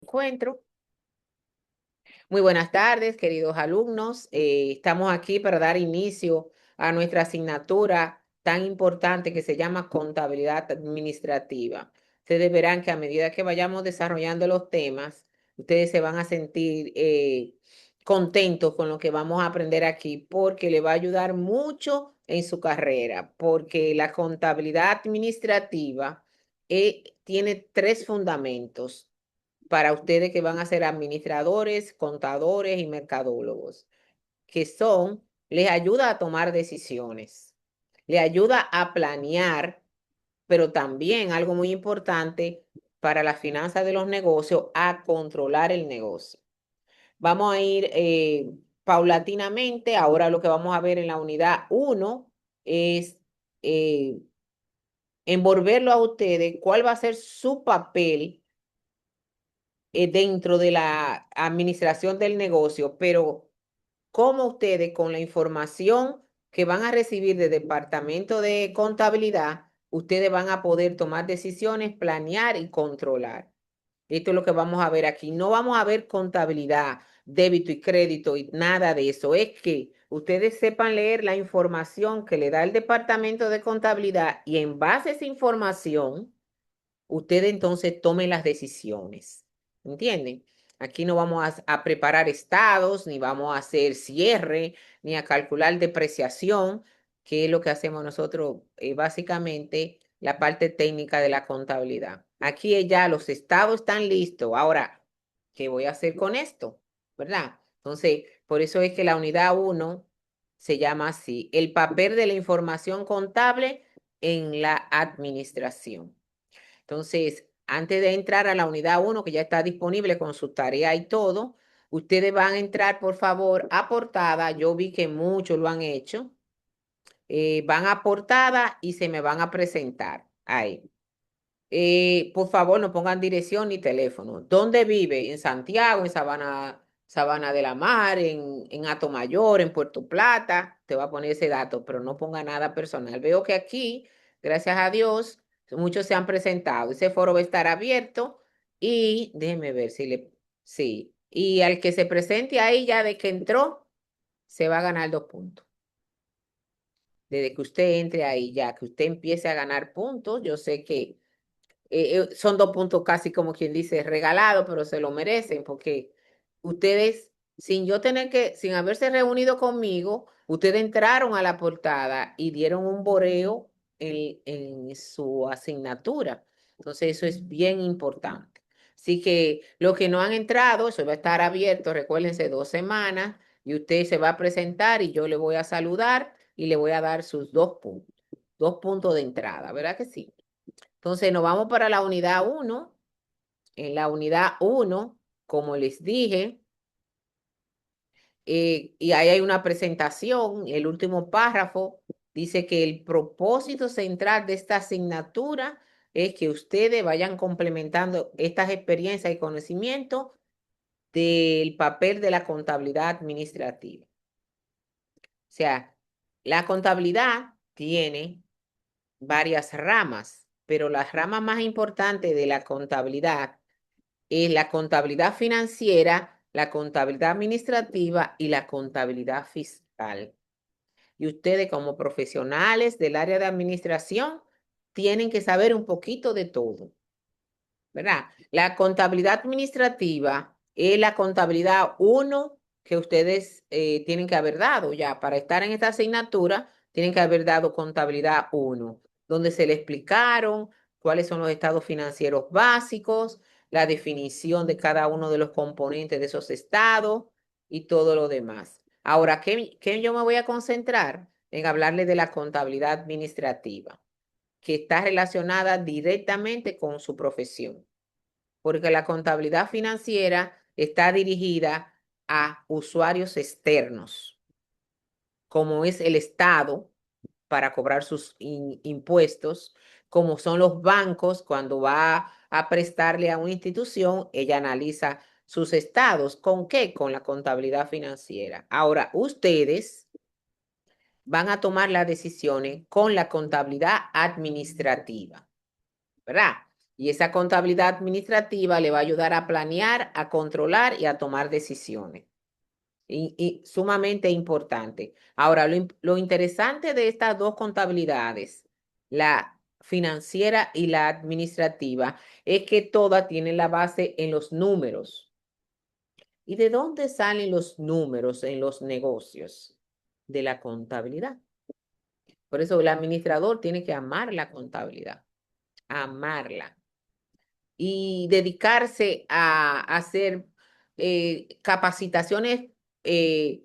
Encuentro. Muy buenas tardes, queridos alumnos. Estamos aquí para dar inicio a nuestra asignatura tan importante que se llama contabilidad administrativa. Ustedes verán que a medida que vayamos desarrollando los temas, ustedes se van a sentir contentos con lo que vamos a aprender aquí porque le va a ayudar mucho en su carrera, porque la contabilidad administrativa tiene tres fundamentos para ustedes que van a ser administradores, contadores y mercadólogos, que son, les ayuda a tomar decisiones, les ayuda a planear, pero también algo muy importante para la finanza de los negocios, a controlar el negocio. Vamos a ir paulatinamente. Ahora lo que vamos a ver en la unidad uno es eh, envolverlo a ustedes, cuál va a ser su papel dentro de la administración del negocio, pero cómo ustedes con la información que van a recibir del departamento de contabilidad, ustedes van a poder tomar decisiones, planear y controlar. Esto es lo que vamos a ver aquí. No vamos a ver contabilidad, débito y crédito y nada de eso. Es que ustedes sepan leer la información que le da el departamento de contabilidad y en base a esa información ustedes entonces tomen las decisiones. ¿Entienden? Aquí no vamos a preparar estados, ni vamos a hacer cierre, ni a calcular depreciación, que es lo que hacemos nosotros, básicamente la parte técnica de la contabilidad. Aquí ya los estados están listos. Ahora, ¿qué voy a hacer con esto? ¿Verdad? Entonces, por eso es que la unidad uno se llama así, el papel de la información contable en la administración. Entonces, antes de entrar a la unidad uno que ya está disponible con su tarea y todo, ustedes van a entrar, por favor, a portada. Yo vi que muchos lo han hecho. Van a portada y se me van a presentar ahí. Por favor, no pongan dirección ni teléfono. ¿Dónde vive? En Santiago, en Sabana de la Mar, en Atomayor, en Puerto Plata. Te va a poner ese dato, pero no ponga nada personal. Veo que aquí, gracias a Dios, muchos se han presentado. Ese foro va a estar abierto y déjeme ver si le... Sí. Y al que se presente ahí ya de que entró, se va a ganar 2 puntos. Desde que usted entre ahí, ya que usted empiece a ganar puntos, yo sé que son 2 puntos casi como quien dice regalado, pero se lo merecen porque ustedes, sin yo tener que, sin haberse reunido conmigo, ustedes entraron a la portada y dieron un boreo en su asignatura. Entonces, eso es bien importante. Así que los que no han entrado, eso va a estar abierto, recuérdense, 2 semanas y usted se va a presentar y yo le voy a saludar y le voy a dar sus 2 puntos. 2 puntos de entrada, ¿verdad que sí? Entonces nos vamos para la unidad uno. En la unidad uno, como les dije, y ahí hay una presentación, el último párrafo dice que el propósito central de esta asignatura es que ustedes vayan complementando estas experiencias y conocimientos del papel de la contabilidad administrativa. O sea, la contabilidad tiene varias ramas, pero la rama más importante de la contabilidad es la contabilidad financiera, la contabilidad administrativa y la contabilidad fiscal. Y ustedes como profesionales del área de administración tienen que saber un poquito de todo, ¿verdad? La contabilidad administrativa es la contabilidad uno que ustedes tienen que haber dado ya. Para estar en esta asignatura, tienen que haber dado contabilidad uno, donde se le explicaron cuáles son los estados financieros básicos, la definición de cada uno de los componentes de esos estados y todo lo demás. Ahora, ¿qué yo me voy a concentrar? En hablarles de la contabilidad administrativa, que está relacionada directamente con su profesión, porque la contabilidad financiera está dirigida a usuarios externos, como es el Estado para cobrar sus impuestos, como son los bancos cuando va a prestarle a una institución, ella analiza sus estados. ¿Con qué? Con la contabilidad financiera. Ahora, ustedes van a tomar las decisiones con la contabilidad administrativa, ¿verdad? Y esa contabilidad administrativa le va a ayudar a planear, a controlar y a tomar decisiones. Y sumamente importante. Ahora, lo interesante de estas dos contabilidades, la financiera y la administrativa, es que todas tienen la base en los números. ¿Y de dónde salen los números en los negocios? De la contabilidad. Por eso el administrador tiene que amar la contabilidad, amarla y dedicarse a hacer capacitaciones eh,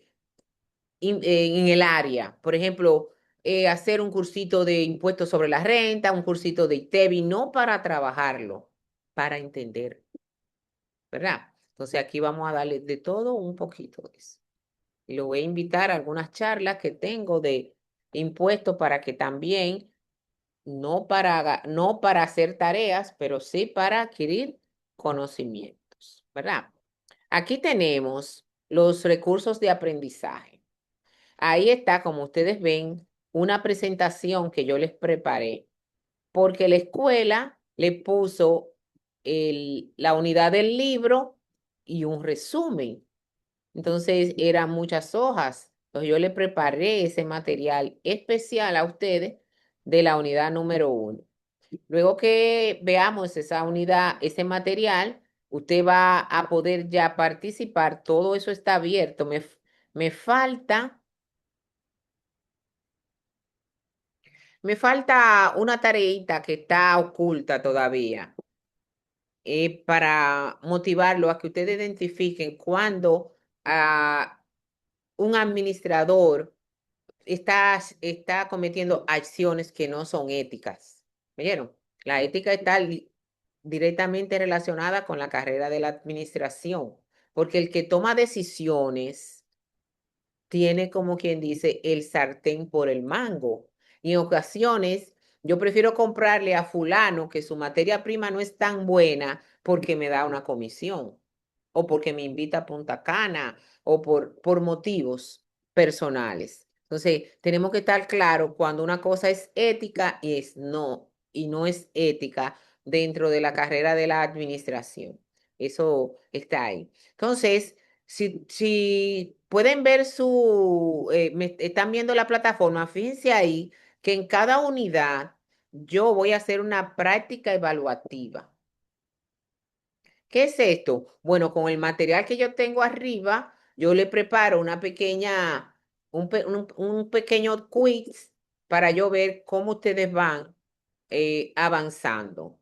en el área. Por ejemplo, hacer un cursito de impuestos sobre la renta, un cursito de ITEVI, no para trabajarlo, para entender, ¿verdad? Entonces aquí vamos a darle de todo un poquito de eso. Y lo voy a invitar a algunas charlas que tengo de impuestos para que también, no para hacer tareas, pero sí para adquirir conocimientos, ¿verdad? Aquí tenemos los recursos de aprendizaje. Ahí está, como ustedes ven, una presentación que yo les preparé, porque la escuela le puso la unidad del libro y un resumen. Entonces eran muchas hojas. Entonces yo le preparé ese material especial a ustedes de la unidad número 1. Luego que veamos esa unidad, ese material, usted va a poder ya participar. Todo eso está abierto. Me falta, me falta una tareita que está oculta todavía, para motivarlo a que ustedes identifiquen cuando un administrador está cometiendo acciones que no son éticas. ¿Vieron? La ética está directamente relacionada con la carrera de la administración, porque el que toma decisiones tiene, como quien dice, el sartén por el mango. Y en ocasiones yo prefiero comprarle a fulano que su materia prima no es tan buena porque me da una comisión o porque me invita a Punta Cana o por motivos personales. Entonces, tenemos que estar claro cuando una cosa es ética y no es ética dentro de la carrera de la administración. Eso está ahí. Entonces, si pueden ver me están viendo la plataforma, fíjense ahí que en cada unidad yo voy a hacer una práctica evaluativa. ¿Qué es esto? Bueno, con el material que yo tengo arriba, yo le preparo un pequeño quiz para yo ver cómo ustedes van avanzando,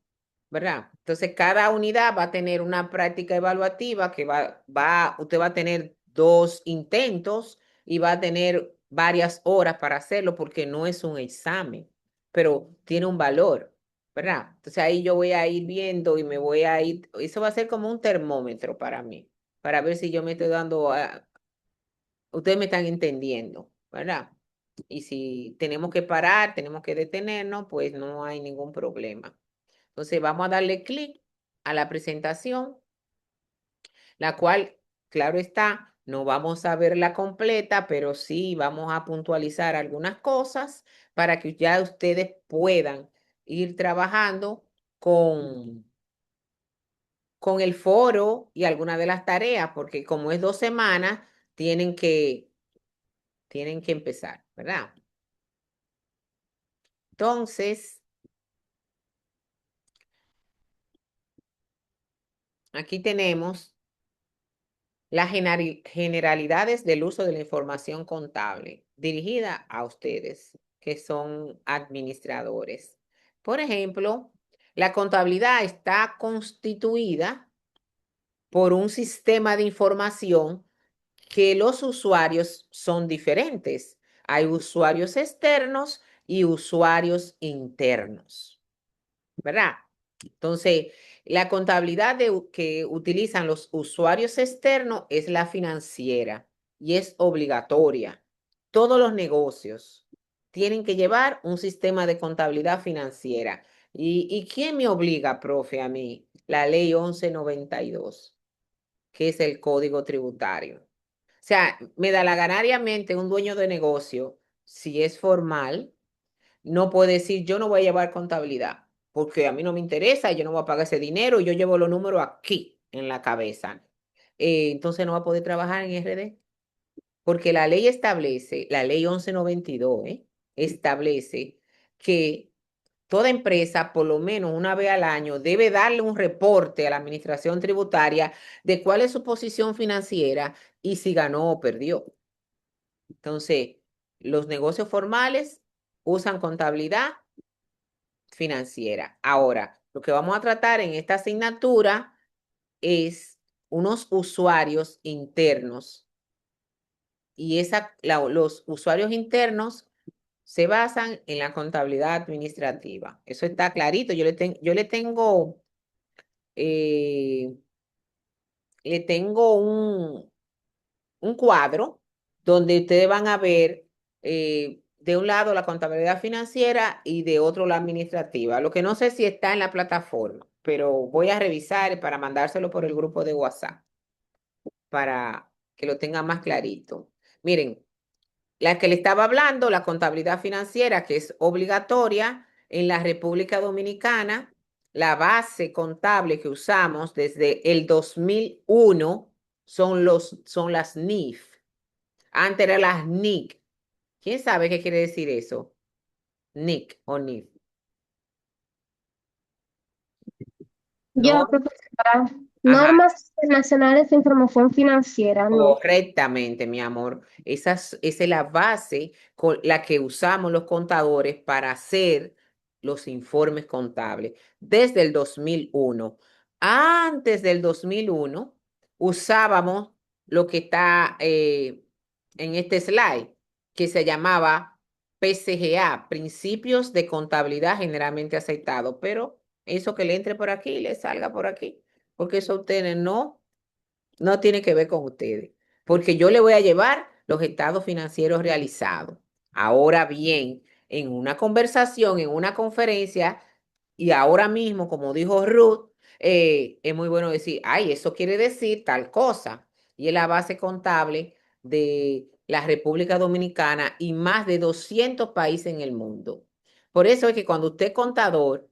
¿verdad? Entonces, cada unidad va a tener una práctica evaluativa que usted va a tener 2 intentos y va a tener varias horas para hacerlo porque no es un examen, pero tiene un valor. ¿Verdad? Entonces ahí yo voy a ir viendo y me voy a ir, eso va a ser como un termómetro para mí, para ver si yo me estoy ustedes me están entendiendo, ¿verdad? Y si tenemos que parar, tenemos que detenernos, pues no hay ningún problema. Entonces vamos a darle clic a la presentación, la cual, claro está, no vamos a verla completa, pero sí vamos a puntualizar algunas cosas para que ya ustedes puedan ir trabajando con, con el foro y algunas de las tareas, porque como es 2 semanas, tienen que empezar, ¿verdad? Entonces, aquí tenemos las generalidades del uso de la información contable dirigida a ustedes, que son administradores. Por ejemplo, la contabilidad está constituida por un sistema de información que los usuarios son diferentes. Hay usuarios externos y usuarios internos, ¿verdad? Entonces, la contabilidad que utilizan los usuarios externos es la financiera y es obligatoria. Todos los negocios tienen que llevar un sistema de contabilidad financiera. ¿Y quién me obliga, profe, a mí? La ley 1192, que es el Código Tributario. O sea, medalaganariamente un dueño de negocio, si es formal, no puede decir yo no voy a llevar contabilidad. porque a mí no me interesa, yo no voy a pagar ese dinero, yo llevo los números aquí en la cabeza. Entonces no va a poder trabajar en RD, porque la ley establece, la ley 1192, establece que toda empresa, por lo menos una vez al año, debe darle un reporte a la administración tributaria de cuál es su posición financiera y si ganó o perdió. Entonces, los negocios formales usan contabilidad financiera. Ahora, lo que vamos a tratar en esta asignatura es unos usuarios internos. Y los usuarios internos se basan en la contabilidad administrativa. Eso está clarito. Eh, le tengo un cuadro donde ustedes van a ver de un lado la contabilidad financiera y de otro la administrativa. Lo que no sé si está en la plataforma, pero voy a revisar para mandárselo por el grupo de WhatsApp para que lo tengan más clarito. Miren, la que le estaba hablando, la contabilidad financiera, que es obligatoria en la República Dominicana, la base contable que usamos desde el 2001 son las NIF. Antes eran las NIC. ¿Quién sabe qué quiere decir eso? NIC o NIF. Yo, No, profesora, ajá. normas internacionales de información financiera, no. Correctamente, mi amor. Esa es la base con la que usamos los contadores para hacer los informes contables desde el 2001. Antes del 2001 usábamos lo que está en este slide, que se llamaba PCGA, Principios de Contabilidad Generalmente Aceptados, pero eso que le entre por aquí y le salga por aquí, porque eso ustedes no tiene que ver con ustedes, porque yo le voy a llevar los estados financieros realizados. Ahora bien, en una conversación, en una conferencia, y ahora mismo, como dijo Ruth, es muy bueno decir, ay, eso quiere decir tal cosa. Y es la base contable de la República Dominicana y más de 200 países en el mundo. Por eso es que cuando usted es contador,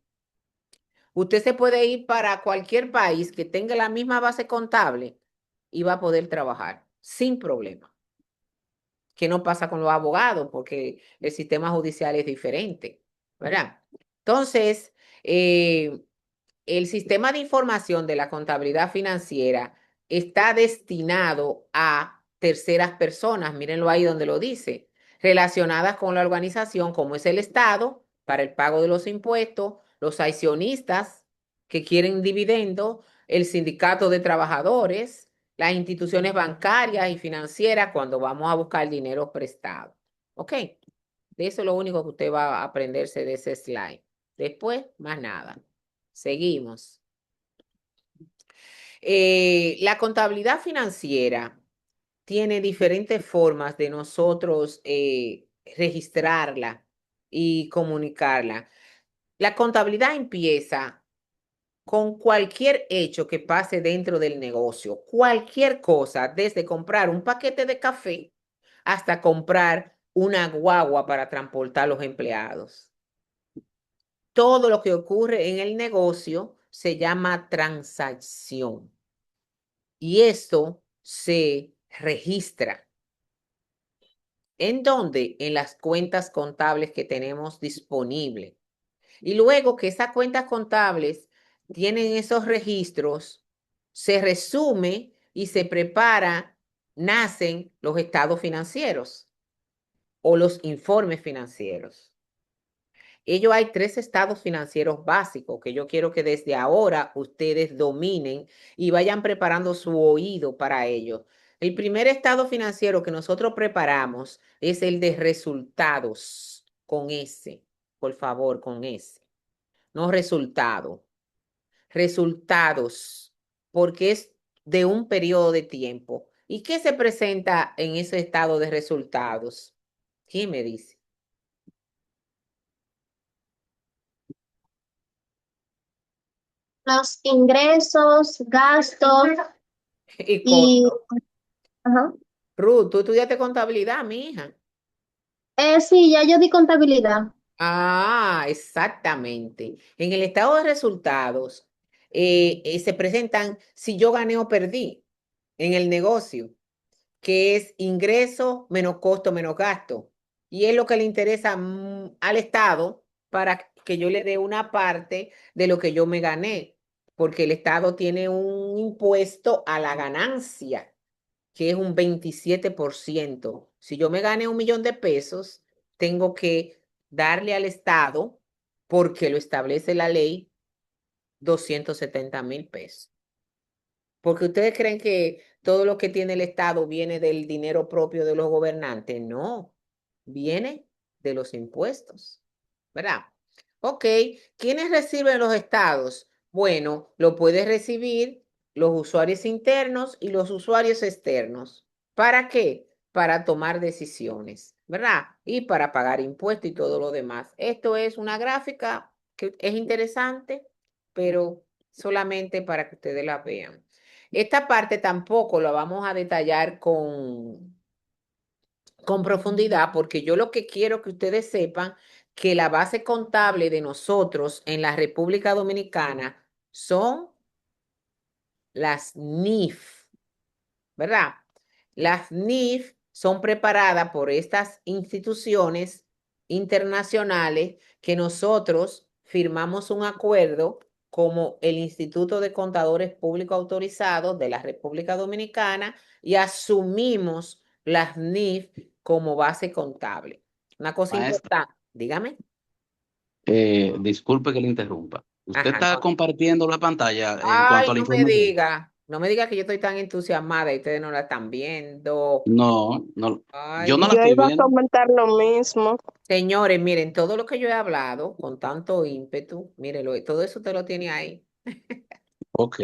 usted se puede ir para cualquier país que tenga la misma base contable y va a poder trabajar sin problema. Que no pasa con los abogados porque el sistema judicial es diferente, ¿verdad? Entonces, eh, el sistema de información de la contabilidad financiera está destinado a terceras personas, mírenlo ahí donde lo dice, relacionadas con la organización como es el Estado para el pago de los impuestos, los accionistas que quieren dividendo, el sindicato de trabajadores, las instituciones bancarias y financieras cuando vamos a buscar dinero prestado. ¿Ok? De eso es lo único que usted va a aprenderse de ese slide. Después, más nada. Seguimos. La contabilidad financiera tiene diferentes formas de nosotros registrarla y comunicarla. La contabilidad empieza con cualquier hecho que pase dentro del negocio, cualquier cosa, desde comprar un paquete de café hasta comprar una guagua para transportar a los empleados. Todo lo que ocurre en el negocio se llama transacción y esto se registra. ¿En dónde? En las cuentas contables que tenemos disponibles. Y luego que esas cuentas contables tienen esos registros, se resume y se prepara, nacen los estados financieros o los informes financieros. Ellos hay tres estados financieros básicos que yo quiero que desde ahora ustedes dominen y vayan preparando su oído para ello. El primer estado financiero que nosotros preparamos es el de resultados, con S, por favor, con S, no resultado, resultados, porque es de un periodo de tiempo. ¿Y qué se presenta en ese estado de resultados? ¿Quién me dice? Los ingresos, gastos Y y... costo. Ajá. Ruth, tú estudiaste contabilidad, mi hija. Sí, ya yo di contabilidad. Ah, exactamente. En el estado de resultados se presentan si yo gané o perdí en el negocio, que es ingreso menos costo menos gasto. Y es lo que le interesa al Estado para que yo le dé una parte de lo que yo me gané, porque el Estado tiene un impuesto a la ganancia, que es un 27%. Si yo me gané 1 millón de pesos, tengo que darle al Estado, porque lo establece la ley, 270.000 pesos. Porque ustedes creen que todo lo que tiene el Estado viene del dinero propio de los gobernantes. No, viene de los impuestos, ¿verdad? Ok, ¿quiénes reciben los estados? Bueno, lo pueden recibir los usuarios internos y los usuarios externos. ¿Para qué? Para tomar decisiones, ¿verdad? Y para pagar impuestos y todo lo demás. Esto es una gráfica que es interesante, pero solamente para que ustedes la vean. Esta parte tampoco la vamos a detallar con profundidad, porque yo lo que quiero que ustedes sepan que la base contable de nosotros en la República Dominicana son las NIF, ¿verdad? Las NIF son preparadas por estas instituciones internacionales que nosotros firmamos un acuerdo como el Instituto de Contadores Públicos Autorizados de la República Dominicana y asumimos las NIF como base contable. Una cosa Maestra, importante, dígame. disculpe que le interrumpa. ¿Usted Ajá, está no. compartiendo la pantalla en cuanto Ay, a la información? no me diga que yo estoy tan entusiasmada y ustedes no la están viendo. No, no, yo no Ay, la Yo estoy iba a viendo. comentar lo mismo. señores, miren, todo lo que yo he hablado con tanto ímpetu, mírenlo, todo eso te lo tiene ahí. Ok,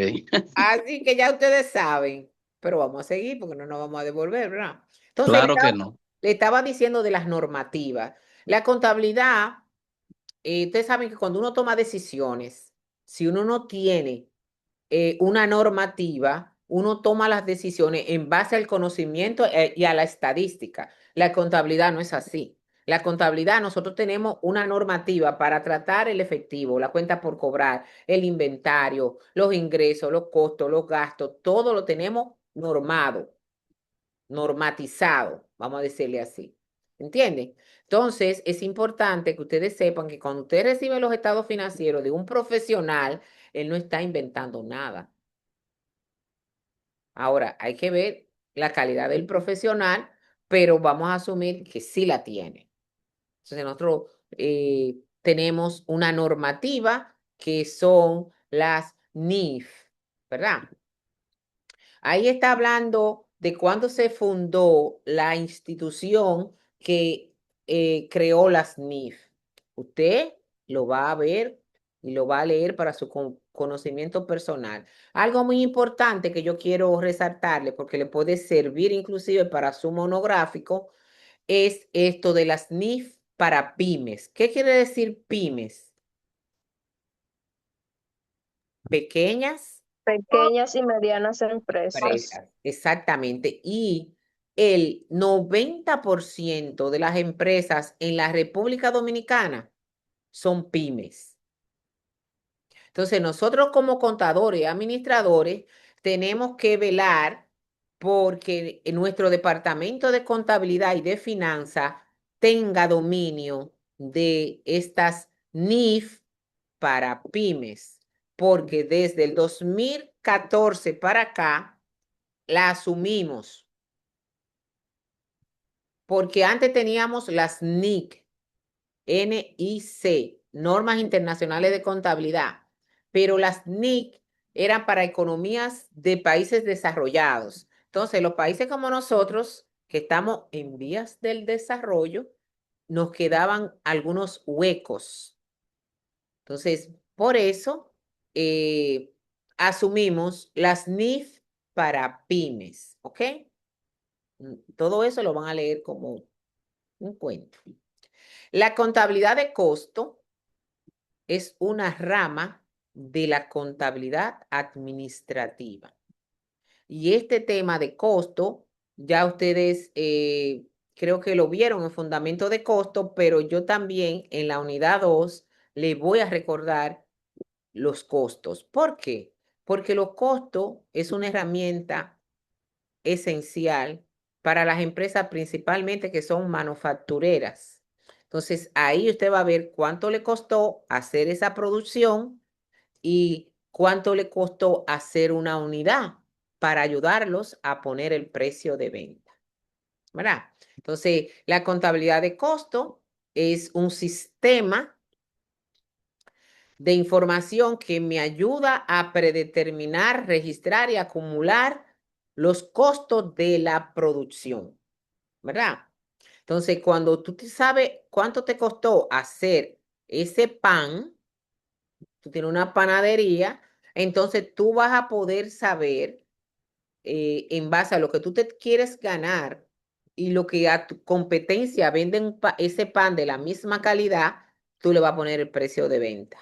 Así que ya ustedes saben, pero vamos a seguir porque no nos vamos a devolver, ¿verdad? Entonces, claro que no. le estaba diciendo de las normativas. La contabilidad, ustedes saben que cuando uno toma decisiones, si uno no tiene una normativa, uno toma las decisiones en base al conocimiento y a la estadística. La contabilidad no es así. La contabilidad, nosotros tenemos una normativa para tratar el efectivo, la cuenta por cobrar, el inventario, los ingresos, los costos, los gastos, todo lo tenemos normado, normatizado, vamos a decirle así. ¿Entienden? Entonces, es importante que ustedes sepan que cuando ustedes reciben los estados financieros de un profesional, él no está inventando nada. Ahora, hay que ver la calidad del profesional, pero vamos a asumir que sí la tiene. Entonces, nosotros tenemos una normativa que son las NIF, ¿verdad? Ahí está hablando de cuándo se fundó la institución que creó las NIF. Usted lo va a ver y lo va a leer para su conocimiento personal. Algo muy importante que yo quiero resaltarle, porque le puede servir inclusive para su monográfico, es esto de las NIF para pymes. ¿Qué quiere decir pymes? Pequeñas Pequeñas y medianas empresas. empresas, exactamente. Y el 90% de las empresas en la República Dominicana son pymes. Entonces, nosotros como contadores y administradores tenemos que velar porque nuestro departamento de contabilidad y de finanzas tenga dominio de estas NIF para pymes, porque desde el 2014 para acá la asumimos, porque antes teníamos las NIC, NIC, Normas Internacionales de Contabilidad, pero las NIC eran para economías de países desarrollados. Entonces, los países como nosotros, que estamos en vías del desarrollo, nos quedaban algunos huecos. Entonces, por eso eh, asumimos las NIF para pymes, ¿ok? Todo eso lo van a leer como un cuento. La contabilidad de costo es una rama de la contabilidad administrativa. Y este tema de costo, ya ustedes creo que lo vieron en fundamento de costo, pero yo también en la unidad 2 le voy a recordar los costos. ¿Por qué? Porque los costos es una herramienta esencial para las empresas principalmente que son manufactureras. Entonces, ahí usted va a ver cuánto le costó hacer esa producción y cuánto le costó hacer una unidad para ayudarlos a poner el precio de venta, ¿verdad? Entonces, la contabilidad de costo es un sistema de información que me ayuda a predeterminar, registrar y acumular los costos de la producción, ¿verdad? Entonces, cuando tú sabes cuánto te costó hacer ese pan, tú tienes una panadería, entonces tú vas a poder saber en base a lo que tú te quieres ganar y lo que a tu competencia venden ese pan de la misma calidad, tú le vas a poner el precio de venta.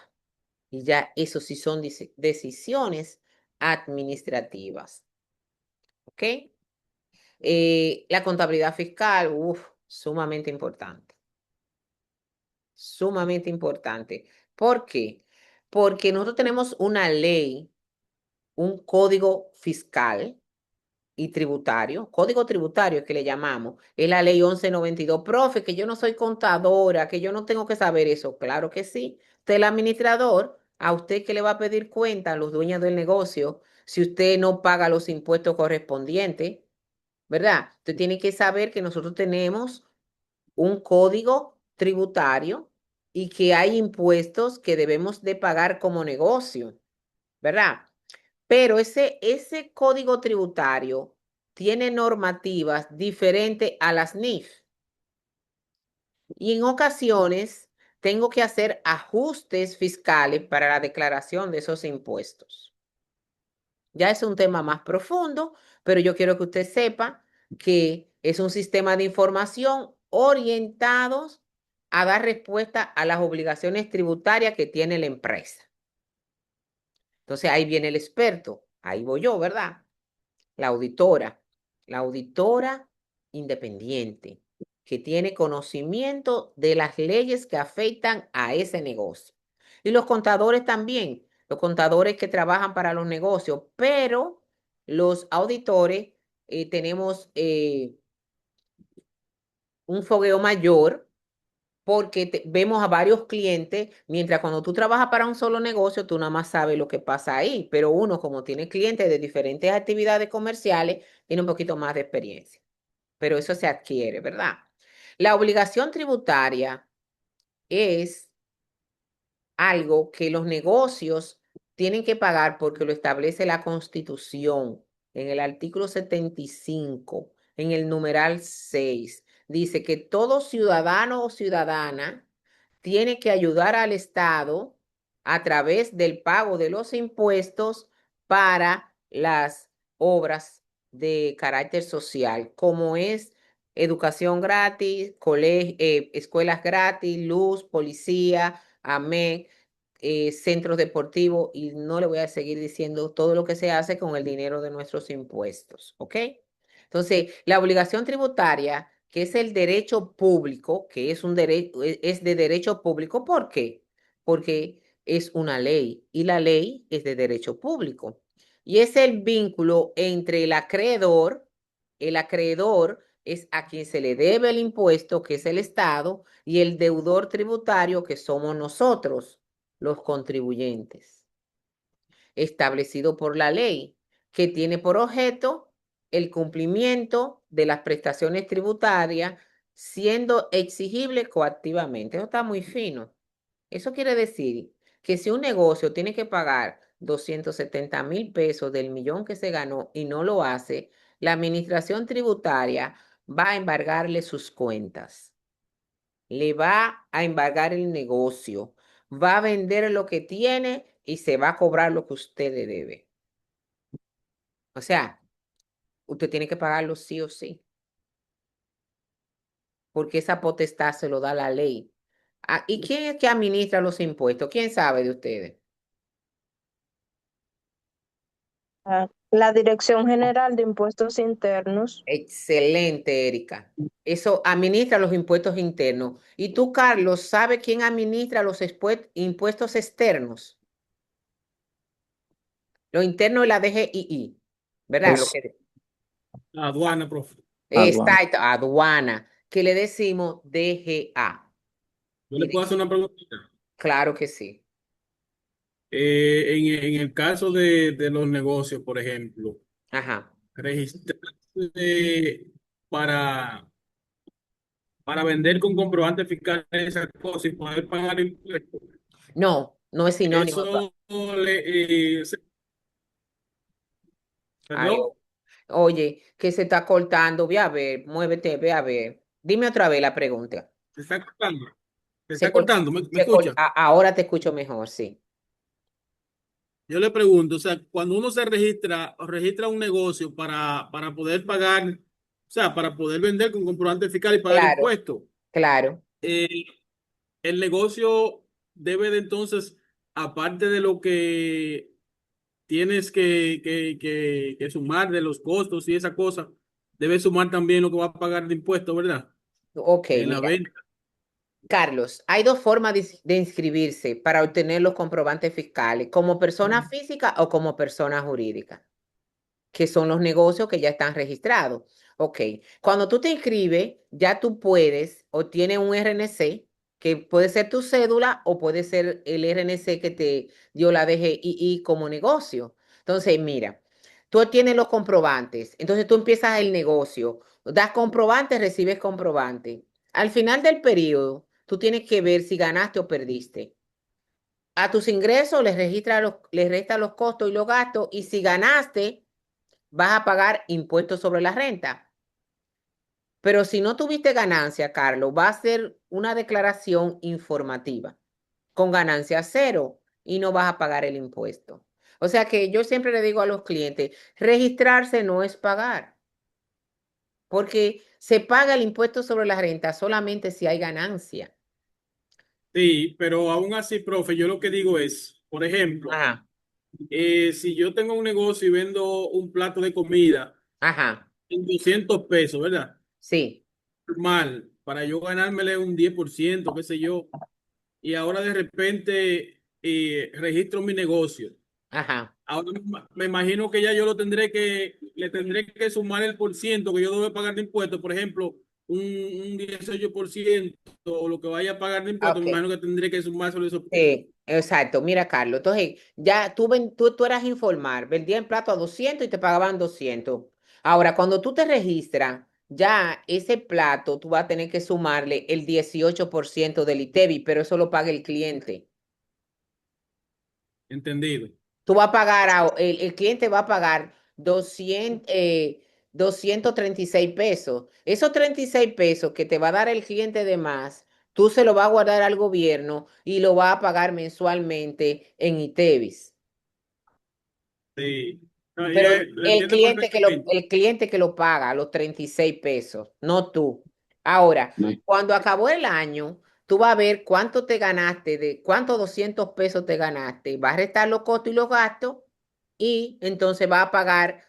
Y ya eso sí son decisiones administrativas. ¿Ok? La contabilidad fiscal, sumamente importante. Sumamente importante. ¿Por qué? Porque nosotros tenemos una ley, un código fiscal y tributario, código tributario que le llamamos, es la ley 1192. Profe, que yo no soy contadora, que yo no tengo que saber eso. Claro que sí. Usted es el administrador, a usted que le va a pedir cuenta a los dueños del negocio si usted no paga los impuestos correspondientes, ¿verdad? Usted tiene que saber que nosotros tenemos un código tributario y que hay impuestos que debemos de pagar como negocio, ¿verdad? Pero ese código tributario tiene normativas diferentes a las NIF. Y en ocasiones tengo que hacer ajustes fiscales para la declaración de esos impuestos. Ya es un tema más profundo, pero yo quiero que usted sepa que es un sistema de información orientados a dar respuesta a las obligaciones tributarias que tiene la empresa. Entonces ahí viene el experto, ahí voy yo, ¿verdad? La auditora independiente, que tiene conocimiento de las leyes que afectan a ese negocio. Y los contadores también, los contadores que trabajan para los negocios, pero los auditores tenemos un fogueo mayor porque vemos a varios clientes, mientras cuando tú trabajas para un solo negocio, tú nada más sabes lo que pasa ahí, pero uno como tiene clientes de diferentes actividades comerciales, tiene un poquito más de experiencia, pero eso se adquiere, ¿verdad? La obligación tributaria es algo que los negocios tienen que pagar porque lo establece la Constitución en el artículo 75, en el numeral 6. Dice que todo ciudadano o ciudadana tiene que ayudar al Estado a través del pago de los impuestos para las obras de carácter social, como es educación gratis, escuelas gratis, luz, policía, AMEC, centros deportivos, y no le voy a seguir diciendo todo lo que se hace con el dinero de nuestros impuestos, ¿ok? Entonces, la obligación tributaria, que es el derecho público, que es un derecho, es de derecho público, ¿por qué? Porque es una ley y la ley es de derecho público. Y es el vínculo entre el acreedor es a quien se le debe el impuesto, que es el Estado, y el deudor tributario, que somos nosotros, los contribuyentes, establecido por la ley, que tiene por objeto el cumplimiento de las prestaciones tributarias siendo exigible coactivamente. Eso está muy fino. Eso quiere decir que si un negocio tiene que pagar 270,000 pesos del millón que se ganó y no lo hace, la administración tributaria va a embargarle sus cuentas, le va a embargar el negocio, va a vender lo que tiene y se va a cobrar lo que usted le debe. O sea, usted tiene que pagarlo sí o sí, porque esa potestad se lo da la ley. Ah, ¿y quién es que administra los impuestos? ¿Quién sabe de ustedes? La Dirección General de Impuestos Internos. Excelente, Erika. Eso administra los impuestos internos. ¿Y tú, Carlos, sabes quién administra los impuestos externos? Lo interno es la DGII, ¿verdad? Lo Es que La aduana, profe. aduana. está aduana, que le decimos DGA. Yo le puedo hacer una preguntita. Claro que sí. En el caso de los negocios, por ejemplo, Ajá. registrarse para, para vender con comprobante fiscal esas cosas y poder pagar impuestos. No, no es sinónimo. Eso le, Ay, perdón, oye, que se está cortando. Ve a ver, muévete, ve a ver. Dime otra vez la pregunta. se está cortando. Se Se está cor- cortando, ¿me escucha? Ahora te escucho mejor, sí. Yo le pregunto, o sea, cuando uno se registra o registra un negocio para poder pagar, o sea, para poder vender con comprobante fiscal y pagar Claro, impuestos, claro. eh, el negocio debe de entonces, aparte de lo que tienes que sumar de los costos y esa cosa, debe sumar también lo que va a pagar de impuestos, ¿verdad? Ok, En la mira. venta. Carlos, hay dos formas de inscribirse para obtener los comprobantes fiscales, como persona física o como persona jurídica, que son los negocios que ya están registrados. Ok, cuando tú te inscribes, ya tú puedes, obtienes un RNC, que puede ser tu cédula o puede ser el RNC que te dio la DGII como negocio. Entonces, mira, tú obtienes los comprobantes, entonces tú empiezas el negocio, das comprobante, recibes comprobante. Al final del periodo, tú tienes que ver si ganaste o perdiste. A tus ingresos les resta los costos y los gastos, y si ganaste, vas a pagar impuestos sobre la renta. Pero si no tuviste ganancia, Carlos, va a ser una declaración informativa con ganancia cero y no vas a pagar el impuesto. O sea que yo siempre le digo a los clientes, registrarse no es pagar, porque se paga el impuesto sobre la renta solamente si hay ganancia. Sí, pero aún así, profe, yo lo que digo es, por ejemplo, Ajá, si yo tengo un negocio y vendo un plato de comida ajá, en 200 pesos, ¿verdad? sí, Normal, para yo ganármele un 10%, qué sé yo, y ahora de repente registro mi negocio. ajá. Ahora me imagino que ya yo le tendré que sumar el por ciento que yo debo pagar de impuestos, por ejemplo, un 18% o lo que vaya a pagar de impuestos, me Ok. imagino que tendré que sumárselo eso. Sí, exacto. Mira, Carlos, entonces ya tú eras informar, vendía el plato a 200 y te pagaban 200. Ahora, cuando tú te registras, ya ese plato tú vas a tener que sumarle el 18% del ITEVI, pero eso lo paga el cliente. Entendido. Tú vas a pagar, el cliente va a pagar 236 pesos. Esos 36 pesos que te va a dar el cliente de más, tú se lo vas a guardar al gobierno y lo vas a pagar mensualmente en ITEVIS. Sí. No, Pero lo entiendo perfectamente. el cliente que lo paga, los 36 pesos, no tú. Ahora, No. cuando acabó el año, tú vas a ver cuánto te ganaste, de cuántos 200 pesos te ganaste, vas a restar los costos y los gastos y entonces va a pagar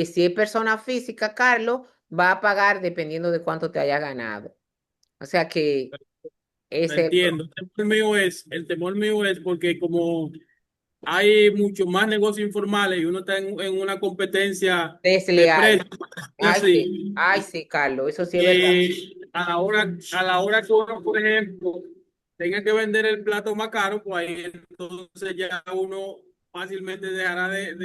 si es persona física, Carlos, va a pagar dependiendo de cuánto te haya ganado. O sea que Lo ese entiendo. El temor mío es porque como hay mucho más negocios informales y uno está en una competencia de desleal. precios, Ay, así. sí, Carlos, eso sí es verdad. A la hora que uno, por ejemplo, tenga que vender el plato más caro, pues ahí entonces ya uno fácilmente dejará de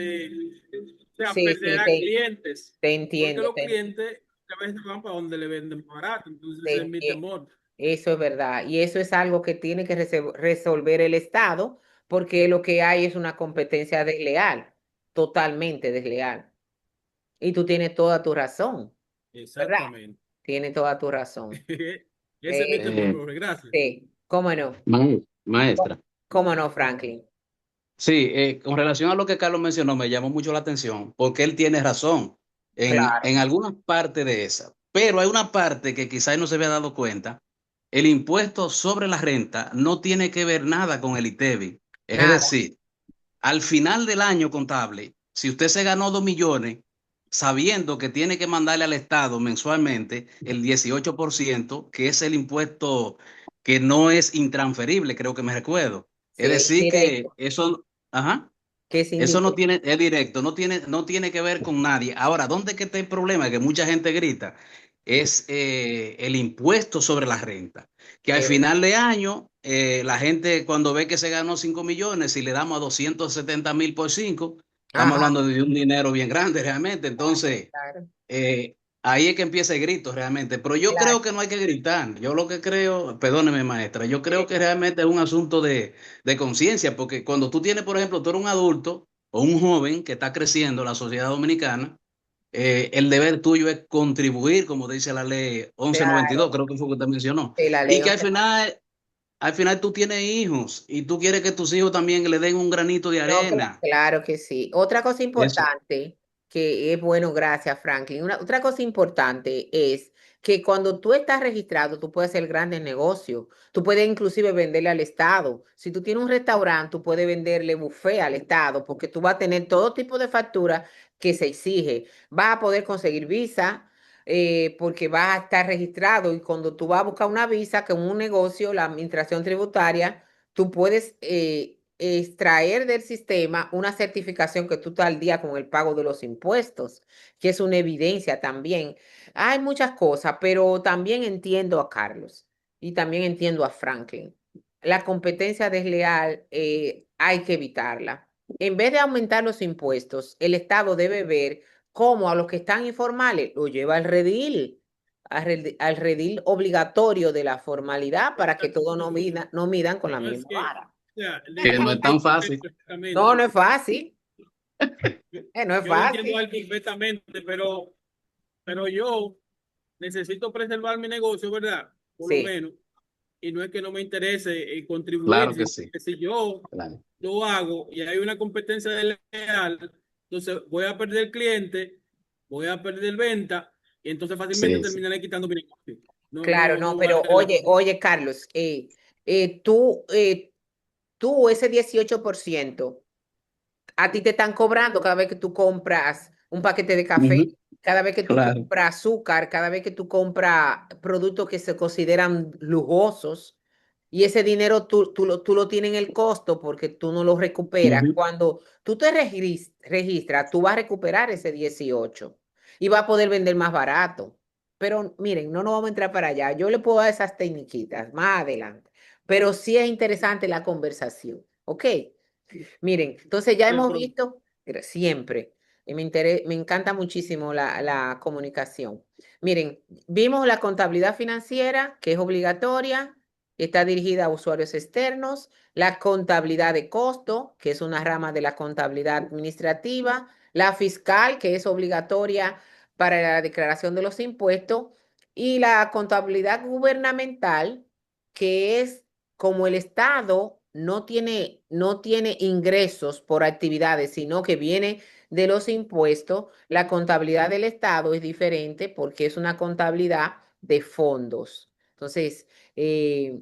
Sí, ofrecer sí, a clientes, te porque entiendo. los clientes a veces van para donde le venden barato, entonces Te ese es mi enti- temor. Eso es verdad. Y eso es algo que tiene que resolver el Estado, porque lo que hay es una competencia desleal, totalmente desleal. Y tú tienes toda tu razón, ¿verdad? Exactamente. Tienes toda tu razón. Ese es mi temor, Eh, profe. Gracias. sí, cómo no. Maestra. ¿Cómo no, Franklin? Sí, con relación a lo que Carlos mencionó, me llamó mucho la atención, porque él tiene razón Claro, en algunas partes de esa, pero hay una parte que quizás no se había dado cuenta. El impuesto sobre la renta no tiene que ver nada con el ITEVI. Es nada. decir, al final del año contable, si usted se ganó 2 millones, sabiendo que tiene que mandarle al Estado mensualmente el 18%, que es el impuesto que no es intransferible, creo que me recuerdo. Es Sí, es decir, que indirecto, eso, ajá, que es eso no indirecto. tiene, es directo, no tiene que ver con nadie. Ahora, ¿dónde es que está el problema? Que mucha gente grita, es el impuesto sobre la renta, que al final de año, la gente cuando ve que se ganó 5 millones y le damos a 270,000 por 5, estamos Ajá, hablando de un dinero bien grande realmente. Entonces, claro, ahí es que empieza el grito realmente. Pero yo claro. creo que no hay que gritar. Yo lo que creo, perdóneme maestra, yo creo Sí, que realmente es un asunto de conciencia, porque cuando tú tienes, por ejemplo, tú eres un adulto o un joven que está creciendo en la sociedad dominicana, el deber tuyo es contribuir, como dice la ley 1192, claro. creo que fue que usted mencionó, Sí, la y ley que 11. al final tú tienes hijos y tú quieres que tus hijos también le den un granito de No, arena. claro que sí. Otra cosa Eso. importante que es bueno, gracias, Franklin. Otra cosa importante es que cuando tú estás registrado, tú puedes hacer grandes negocios. Tú puedes inclusive venderle al Estado. Si tú tienes un restaurante, tú puedes venderle buffet al Estado porque tú vas a tener todo tipo de factura que se exige. Vas a poder conseguir visa. Porque vas a estar registrado y cuando tú vas a buscar una visa, que en un negocio, la administración tributaria, tú puedes extraer del sistema una certificación que tú estás al día con el pago de los impuestos, que es una evidencia también. Hay muchas cosas, pero también entiendo a Carlos y también entiendo a Franklin. La competencia desleal hay que evitarla. En vez de aumentar los impuestos, el Estado debe ver cómo a los que están informales lo lleva al redil, al redil obligatorio de la formalidad para que todos no midan con la No, es misma que, vara. o sea, Que yo no lo es tan entiendo fácil. No, perfectamente. no es fácil, no es Yo lo entiendo a fácil. él perfectamente, pero yo necesito preservar mi negocio, ¿verdad? Por lo Sí, menos. Y no es que no me interese contribuir, Claro que sino sí. que si yo Claro. lo hago y hay una competencia desleal, entonces voy a perder cliente, voy a perder venta, y entonces fácilmente Sí, sí. terminaré quitando mi negocio. No, claro, no, no, no pero vale la pena. oye, Carlos, tú ese 18%. A ti te están cobrando cada vez que tú compras un paquete de café, Ujú. cada vez que tú Claro. compras azúcar, cada vez que tú compras productos que se consideran lujosos. Y ese dinero tú lo tienes en el costo porque tú no lo recuperas. Ujú. Cuando tú te registras, tú vas a recuperar ese 18 y vas a poder vender más barato. Pero miren, no nos vamos a entrar para allá. Yo le puedo dar esas tecniquitas más adelante. Pero sí es interesante la conversación. ¿Ok? Miren, entonces ya hemos Pero, visto siempre, y me encanta muchísimo la comunicación. Miren, vimos la contabilidad financiera, que es obligatoria, está dirigida a usuarios externos, la contabilidad de costo, que es una rama de la contabilidad administrativa, la fiscal, que es obligatoria para la declaración de los impuestos, y la contabilidad gubernamental, que es como el Estado no tiene ingresos por actividades, sino que viene de los impuestos, la contabilidad del Estado es diferente porque es una contabilidad de fondos. Entonces, eh,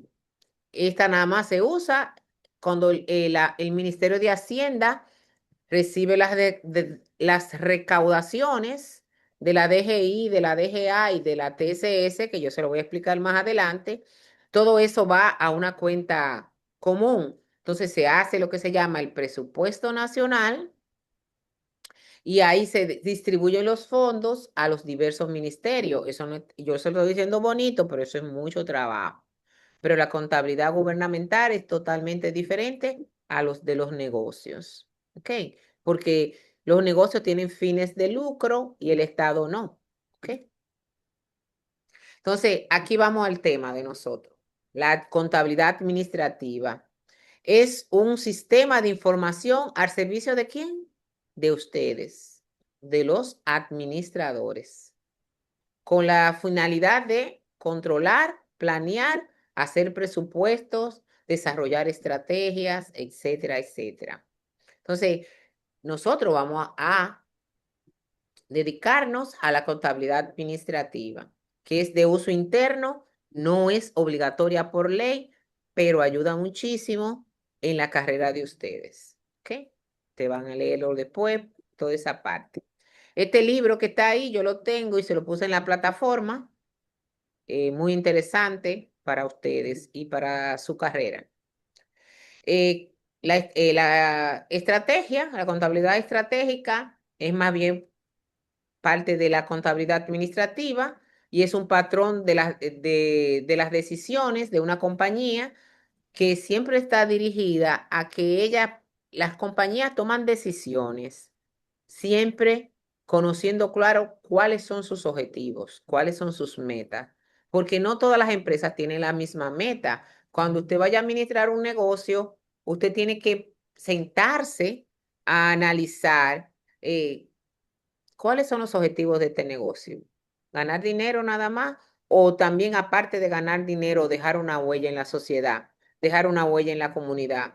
esta nada más se usa cuando el Ministerio de Hacienda recibe las recaudaciones de la DGI, de la DGA y de la TSS, que yo se lo voy a explicar más adelante. Todo eso va a una cuenta común. Entonces se hace lo que se llama el presupuesto nacional y ahí se distribuyen los fondos a los diversos ministerios. Eso yo se lo estoy diciendo bonito, pero eso es mucho trabajo. Pero la contabilidad gubernamental es totalmente diferente a los de los negocios. ¿Ok? Porque los negocios tienen fines de lucro y el Estado no. ¿Ok? Entonces, aquí vamos al tema de nosotros. La contabilidad administrativa es un sistema de información al servicio de quién? De ustedes, de los administradores, con la finalidad de controlar, planear, hacer presupuestos, desarrollar estrategias, etcétera, etcétera. Entonces, nosotros vamos a dedicarnos a la contabilidad administrativa, que es de uso interno, no es obligatoria por ley, pero ayuda muchísimo en la carrera de ustedes. ¿Ok? Te van a leerlo después. toda esa parte. Este libro que está ahí, yo lo tengo y se lo puse en la plataforma, muy interesante para ustedes y para su carrera. La estrategia, la contabilidad estratégica es más bien parte de la contabilidad administrativa y es un patrón de las decisiones de una compañía que siempre está dirigida a que las compañías toman decisiones, siempre conociendo claro cuáles son sus objetivos, cuáles son sus metas, porque no todas las empresas tienen la misma meta. Cuando usted vaya a administrar un negocio, usted tiene que sentarse a analizar cuáles son los objetivos de este negocio. ¿Ganar dinero nada más? O también, aparte de ganar dinero, dejar una huella en la sociedad, dejar una huella en la comunidad,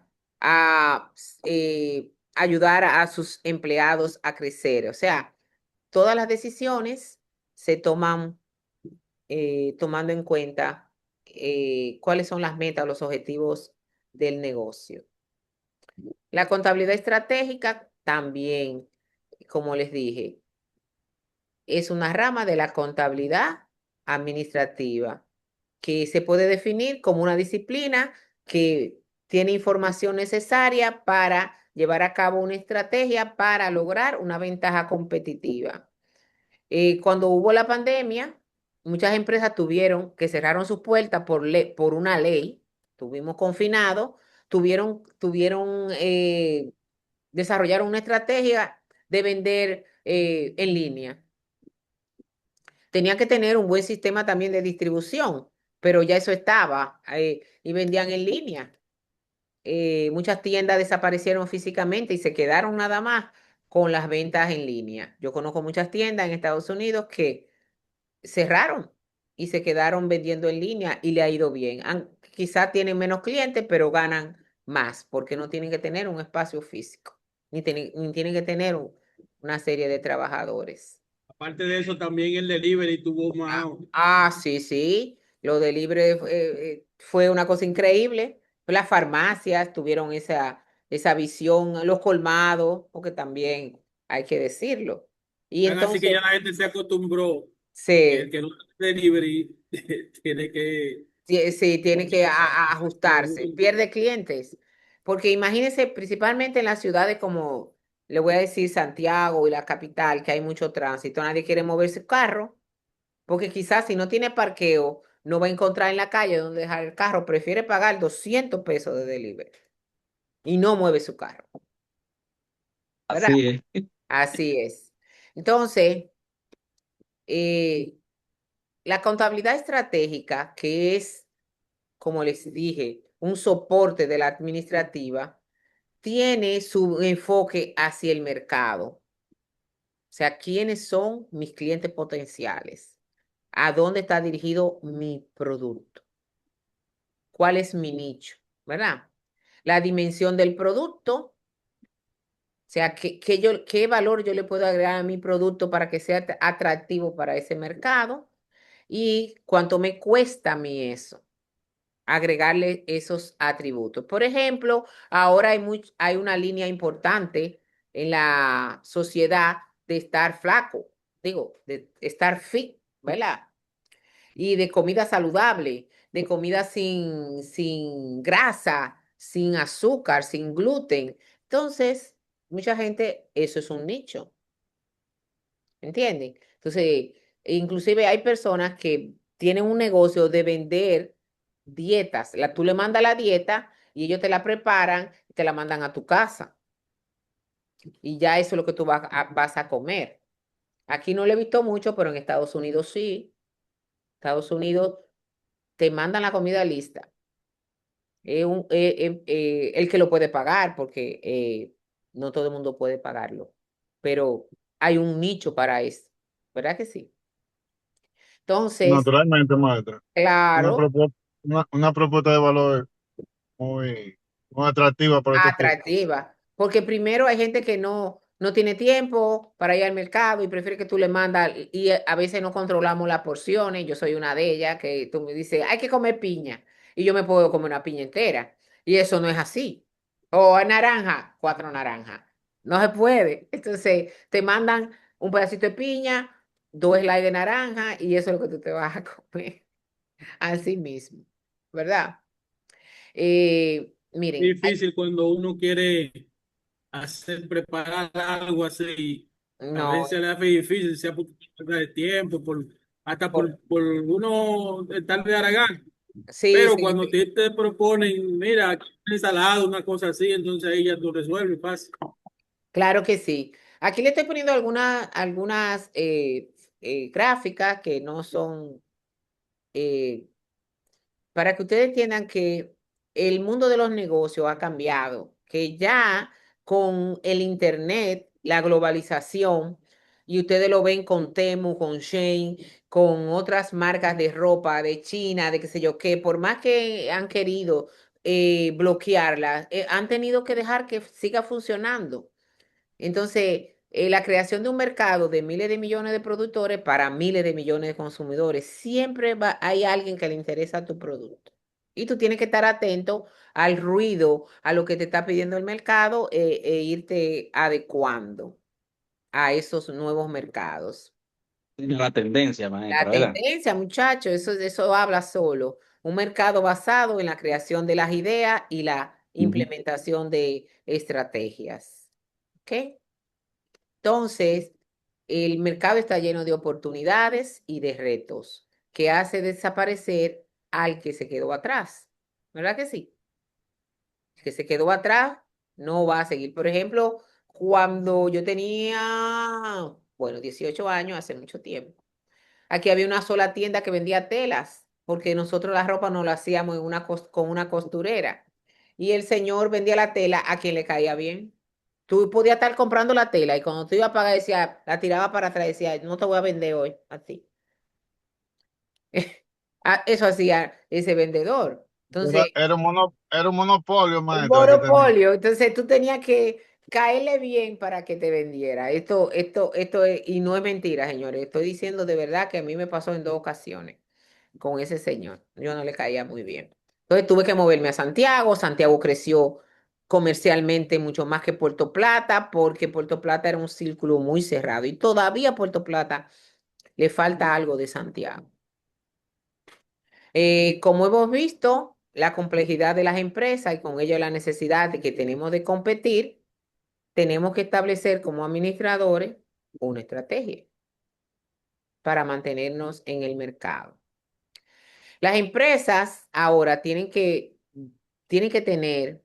ayudar a sus empleados a crecer. O sea, todas las decisiones se toman tomando en cuenta cuáles son las metas o los objetivos del negocio. La contabilidad estratégica también, como les dije, es una rama de la contabilidad administrativa que se puede definir como una disciplina que tiene información necesaria para llevar a cabo una estrategia para lograr una ventaja competitiva. Cuando hubo la pandemia, muchas empresas tuvieron que cerraron sus puertas por una ley, tuvimos confinados, desarrollaron una estrategia de vender en línea. Tenían que tener un buen sistema también de distribución, pero ya eso estaba y vendían en línea. Muchas tiendas desaparecieron físicamente y se quedaron nada más con las ventas en línea. Yo conozco muchas tiendas en Estados Unidos que cerraron y se quedaron vendiendo en línea y le ha ido bien. Quizás tienen menos clientes, pero ganan más porque no tienen que tener un espacio físico, ni tienen que tener una serie de trabajadores. Aparte de eso, también el delivery tuvo más. Sí, sí. Lo de libre fue una cosa increíble. Las farmacias tuvieron esa visión, los colmados, porque también hay que decirlo. Y Tan así que entonces ya la gente se acostumbró que el se, que no tiene delivery tiene que. sí, tiene que ajustarse, pierde clientes. Porque imagínense, principalmente en las ciudades como, le voy a decir, Santiago y la capital, que hay mucho tránsito, nadie quiere mover su carro. Porque quizás si no tiene parqueo, no va a encontrar en la calle donde dejar el carro, prefiere pagar 200 pesos de delivery y no mueve su carro, ¿verdad? Así es. Así es. Entonces, eh, la contabilidad estratégica, que es, como les dije, un soporte de la administrativa, tiene su enfoque hacia el mercado. O sea, ¿quiénes son mis clientes potenciales? ¿A dónde está dirigido mi producto? ¿Cuál es mi nicho? ¿Verdad? La dimensión del producto, o sea, qué valor yo le puedo agregar a mi producto para que sea atractivo para ese mercado y cuánto me cuesta a mí eso, agregarle esos atributos. Por ejemplo, ahora hay una línea importante en la sociedad de estar flaco, digo, de estar fit, ¿verdad? Y de comida saludable, de comida sin grasa, sin azúcar, sin gluten. Entonces, mucha gente, eso es un nicho, ¿entienden? Entonces, inclusive hay personas que tienen un negocio de vender dietas. Tú le mandas la dieta y ellos te la preparan y te la mandan a tu casa. Y ya eso es lo que tú vas a comer. Aquí no lo he visto mucho, pero en Estados Unidos sí. Estados Unidos te mandan la comida lista. El que lo puede pagar, porque no todo el mundo puede pagarlo, pero hay un nicho para eso, ¿verdad que sí? Entonces, Naturalmente, maestra. Una claro, propuesta, una propuesta de valor muy, muy atractiva para este público. atractiva, porque primero hay gente que no tiene tiempo para ir al mercado y prefiere que tú le mandas, y a veces no controlamos las porciones, yo soy una de ellas, que tú me dices, hay que comer piña, y yo me puedo comer una piña entera, y eso no es así. O naranja, 4 naranjas. no se puede. Entonces, te mandan un pedacito de piña, 2 slices de naranja y eso es lo que tú te vas a comer. Así mismo, ¿verdad? Miren, Difícil cuando uno quiere preparar algo así. A no, veces le hace difícil, sea por falta de tiempo, hasta por uno estar de haragán. sí, Pero sí, cuando sí. te proponen, mira, aquí una ensalada, una cosa así, entonces ahí ya tú resuelves fácil. Claro que sí. Aquí le estoy poniendo algunas gráficas que no son eh, para que ustedes entiendan que el mundo de los negocios ha cambiado, que ya con el internet, la globalización, y ustedes lo ven con Temu, con Shein, con otras marcas de ropa de China, de qué sé yo qué, por más que han querido bloquearla, han tenido que dejar que siga funcionando. Entonces, la creación de un mercado de miles de millones de productores para miles de millones de consumidores, siempre hay alguien que le interesa tu producto. Y tú tienes que estar atento al ruido, a lo que te está pidiendo el mercado e irte adecuando a esos nuevos mercados. La tendencia, La maestra, ¿verdad? tendencia, muchachos, eso habla solo. Un mercado basado en la creación de las ideas y la Ujú. implementación de estrategias. ¿Ok? Entonces, el mercado está lleno de oportunidades y de retos que hace desaparecer al que se quedó atrás. ¿Verdad que sí? El que se quedó atrás no va a seguir. Por ejemplo, cuando yo tenía, bueno, 18 años, hace mucho tiempo, aquí había una sola tienda que vendía telas, porque nosotros la ropa no la hacíamos con una costurera. Y el señor vendía la tela a quien le caía bien. Tú podías estar comprando la tela y cuando tú ibas a pagar decía, la tiraba para atrás y decía, no te voy a vender hoy, así. Eso hacía ese vendedor. Era, Entonces, era un monopolio, un maestra, que tenía. monopolio. Entonces tú tenías que caerle bien para que te vendiera. Esto es, y no es mentira, señores. Estoy diciendo de verdad que a mí me pasó en 2 ocasiones con ese señor. Yo no le caía muy bien. Entonces tuve que moverme a Santiago. Santiago creció comercialmente mucho más que Puerto Plata, porque Puerto Plata era un círculo muy cerrado. Y todavía a Puerto Plata le falta algo de Santiago. Como hemos visto, la complejidad de las empresas y con ello la necesidad de que tenemos de competir, tenemos que establecer como administradores una estrategia para mantenernos en el mercado. Las empresas ahora tienen que tener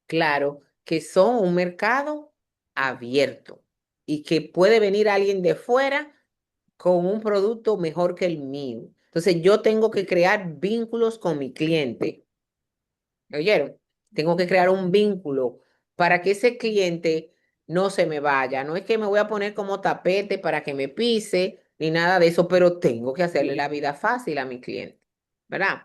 claro que son un mercado abierto y que puede venir alguien de fuera con un producto mejor que el mío. Entonces yo tengo que crear vínculos con mi cliente. ¿Oyeron? Tengo que crear un vínculo para que ese cliente no se me vaya. No es que me voy a poner como tapete para que me pise ni nada de eso, pero tengo que hacerle la vida fácil a mi cliente, ¿verdad?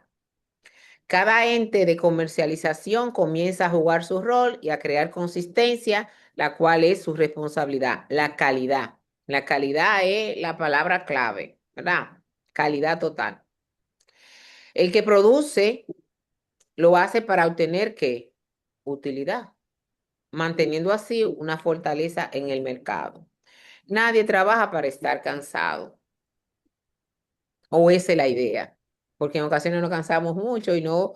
Cada ente de comercialización comienza a jugar su rol y a crear consistencia, la cual es su responsabilidad, la calidad. La calidad es la palabra clave, ¿verdad? Calidad total. El que produce lo hace para obtener ¿qué? Utilidad, manteniendo así una fortaleza en el mercado. Nadie trabaja para estar cansado, o esa es la idea, porque en ocasiones nos cansamos mucho y no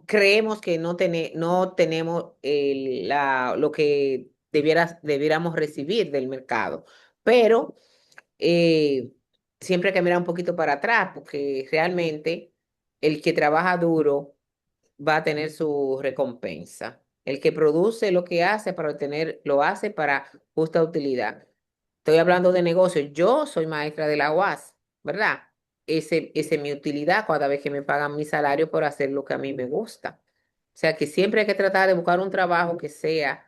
creemos que no tenemos lo que debiéramos recibir del mercado, pero eh, siempre hay que mirar un poquito para atrás, porque realmente el que trabaja duro va a tener su recompensa. El que produce lo que hace para obtener, lo hace para justa utilidad. Estoy hablando de negocios. Yo soy maestra de la UAS, ¿verdad? Ese es mi utilidad cada vez que me pagan mi salario por hacer lo que a mí me gusta. O sea que siempre hay que tratar de buscar un trabajo que sea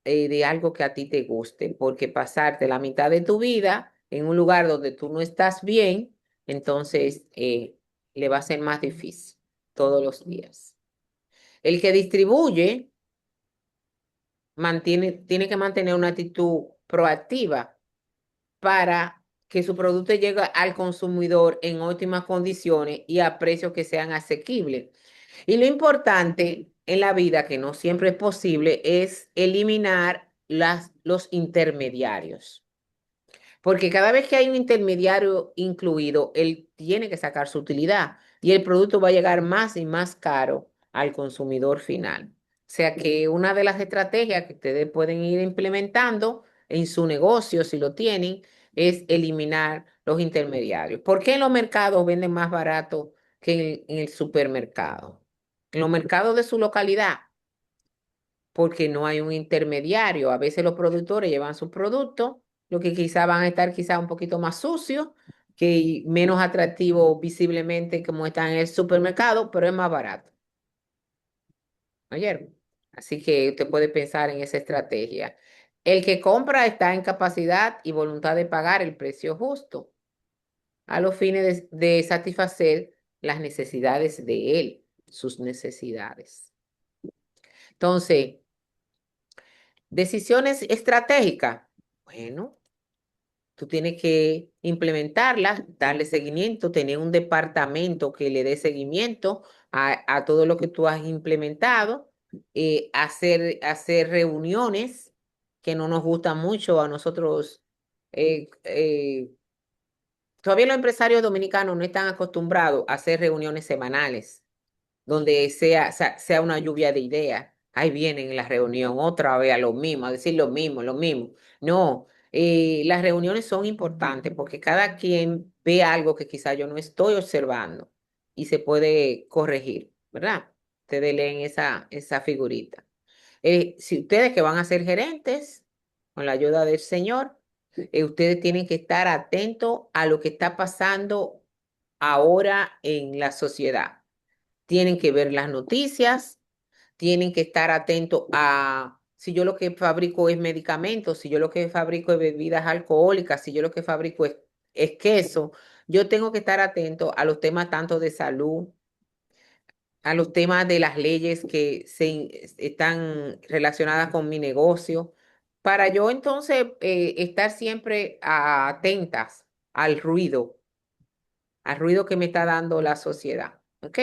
de algo que a ti te guste, porque pasarte la mitad de tu vida en un lugar donde tú no estás bien, entonces le va a ser más difícil todos los días. El que distribuye tiene que mantener una actitud proactiva para que su producto llegue al consumidor en óptimas condiciones y a precios que sean asequibles. Y lo importante en la vida, que no siempre es posible, es eliminar los intermediarios. Porque cada vez que hay un intermediario incluido, él tiene que sacar su utilidad y el producto va a llegar más y más caro al consumidor final. O sea que una de las estrategias que ustedes pueden ir implementando en su negocio, si lo tienen, es eliminar los intermediarios. ¿Por qué en los mercados venden más barato que en el supermercado? En los mercados de su localidad, porque no hay un intermediario. A veces los productores llevan sus productos, lo que quizá van a estar quizá un poquito más sucios, que menos atractivo visiblemente como están en el supermercado, pero es más barato. ¿Oyeron? Así que usted puede pensar en esa estrategia. El que compra está en capacidad y voluntad de pagar el precio justo a los fines de satisfacer las necesidades de él, sus necesidades. Entonces, decisiones estratégicas. Bueno, tú tienes que implementarlas, darle seguimiento, tener un departamento que le dé seguimiento a todo lo que tú has implementado, hacer reuniones que no nos gustan mucho a nosotros. eh, eh, Todavía los empresarios dominicanos no están acostumbrados a hacer reuniones semanales donde sea una lluvia de ideas. Ahí vienen en la reunión otra vez a lo mismo, a decir lo mismo, lo mismo. No, las reuniones son importantes porque cada quien ve algo que quizá yo no estoy observando y se puede corregir, ¿verdad? Ustedes leen esa figurita. Si ustedes que van a ser gerentes, con la ayuda del Señor, ustedes tienen que estar atentos a lo que está pasando ahora en la sociedad. Tienen que ver las noticias, tienen que estar atentos a si yo lo que fabrico es medicamentos, si yo lo que fabrico es bebidas alcohólicas, si yo lo que fabrico es queso. Yo tengo que estar atento a los temas tanto de salud, a los temas de las leyes que están relacionadas con mi negocio, para yo entonces estar siempre atentas al ruido que me está dando la sociedad. ¿Ok?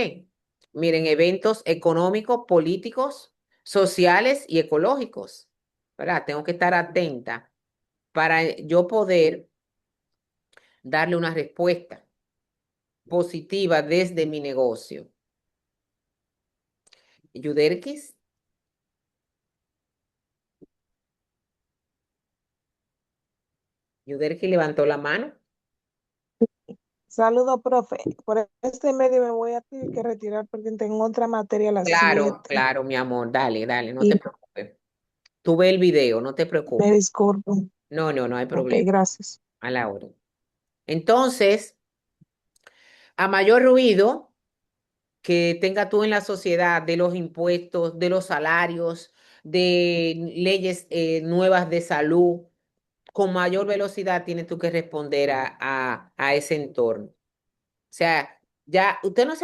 Miren, eventos económicos, políticos, sociales y ecológicos, ¿verdad? Tengo que estar atenta para yo poder darle una respuesta positiva desde mi negocio. Yuderkis, Yuderkis levantó la mano. Saludos, profe. Por este medio me voy a tener que retirar porque tengo otra materia a las Claro, 7. claro, mi amor, dale, dale, no te Y preocupes. Tú ve el video, no te me preocupes. disculpo. No, no, no hay Ok, problema. gracias. A la hora. Entonces, a mayor ruido que tenga tú en la sociedad de los impuestos, de los salarios, de leyes nuevas de salud, con mayor velocidad tienes tú que responder a ese entorno. O sea, ya, usted no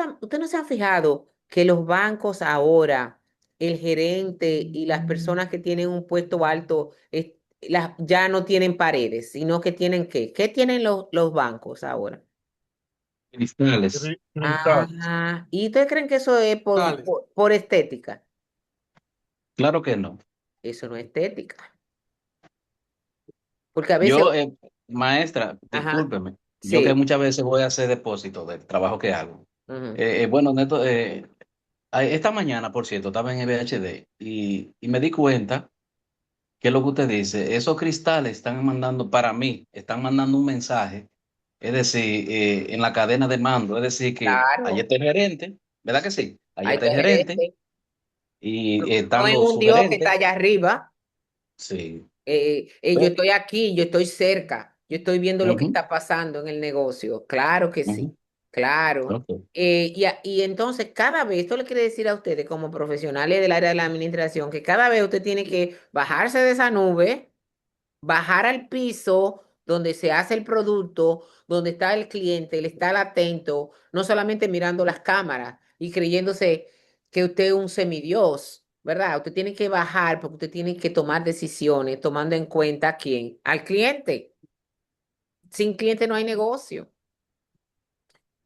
se han fijado que los bancos ahora, el gerente y las personas que tienen un puesto alto, ya no tienen paredes, sino que tienen ¿qué? ¿Qué tienen los bancos ahora? Cristales. Cristales. ¿Y ustedes creen que eso es Dale. por estética? Claro que no. Eso no es estética. Porque a veces, Yo, maestra, ajá, discúlpeme. Yo que sí, muchas veces voy a hacer depósito del trabajo que hago. ujú, Bueno, Neto, esta mañana, por cierto, estaba en EBHD y me di cuenta que lo que usted dice, esos cristales están mandando para mí, están mandando un mensaje, es decir, en la cadena de mando, es decir, que allá claro, está el gerente, ¿verdad que sí? Allá hay está el gerente gerente, y no están en los un Dios que está sugerentes. allá arriba. Sí. Yo Pero- estoy aquí, yo estoy cerca, yo estoy viendo lo que ujú, está pasando en el negocio. Claro que sí, ujú, claro. ok. Y entonces cada vez, esto le quiere decir a ustedes como profesionales del área de la administración, que cada vez usted tiene que bajarse de esa nube, bajar al piso donde se hace el producto, donde está el cliente, él está atento, no solamente mirando las cámaras y creyéndose que usted es un semidios, ¿verdad? Usted tiene que bajar porque usted tiene que tomar decisiones tomando en cuenta a quién, al cliente. Sin cliente no hay negocio.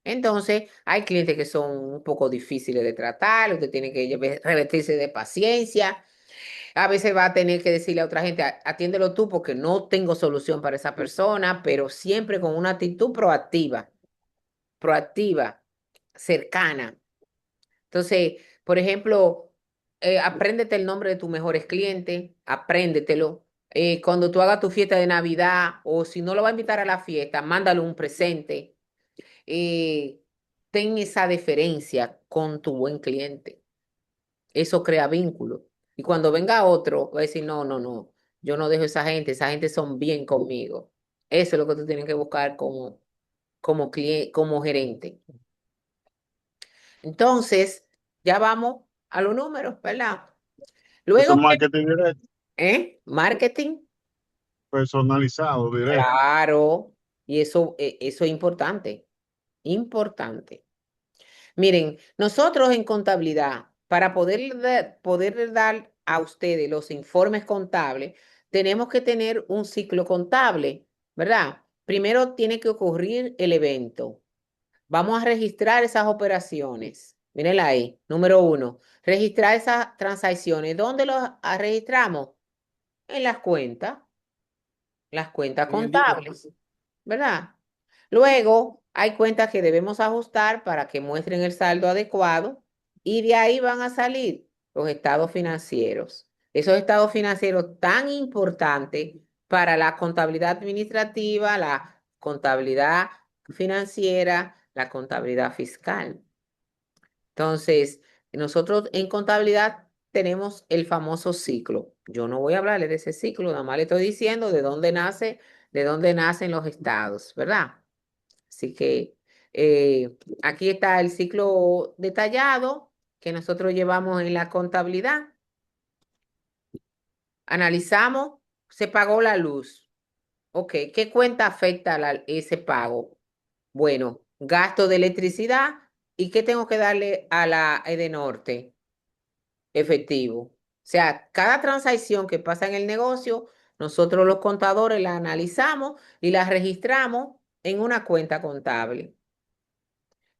Entonces, hay clientes que son un poco difíciles de tratar, usted tiene que revestirse de paciencia. A veces va a tener que decirle a otra gente, atiéndelo tú porque no tengo solución para esa persona, pero siempre con una actitud proactiva, cercana. Entonces, por ejemplo, apréndete el nombre de tus mejores clientes, apréndetelo. Cuando tú hagas tu fiesta de Navidad o si no lo va a invitar a la fiesta, mándale un presente. Eh, Ten esa deferencia con tu buen cliente. Eso crea vínculo. Y cuando venga otro, va a decir, no, no, no, yo no dejo esa gente son bien conmigo. Eso es lo que tú tienes que buscar como cliente, como gerente. Entonces, ya vamos a los números, ¿verdad? Eso Luego, es marketing directo, marketing, personalizado, directo. claro, y eso es importante, importante. Miren, nosotros en contabilidad, para poder dar a ustedes los informes contables, tenemos que tener un ciclo contable, ¿verdad? Primero tiene que ocurrir el evento. Vamos a registrar esas operaciones. Mírenla ahí. Número 1, registrar esas transacciones. ¿Dónde las registramos? En las cuentas En el libro. contables, ¿verdad? Luego hay cuentas que debemos ajustar para que muestren el saldo adecuado y de ahí van a salir los estados financieros. Esos estados financieros tan importantes para la contabilidad administrativa, la contabilidad financiera, la contabilidad fiscal. Entonces, nosotros en contabilidad tenemos el famoso ciclo. Yo no voy a hablarle de ese ciclo, nada más le estoy diciendo de dónde nacen los estados, ¿verdad? Así que aquí está el ciclo detallado que nosotros llevamos en la contabilidad. Analizamos, se pagó la luz. Ok, ¿qué cuenta afecta ese pago? Bueno, gasto de electricidad. ¿Y qué tengo que darle a la Edenorte? Efectivo. O sea, cada transacción que pasa en el negocio, nosotros los contadores la analizamos y la registramos en una cuenta contable.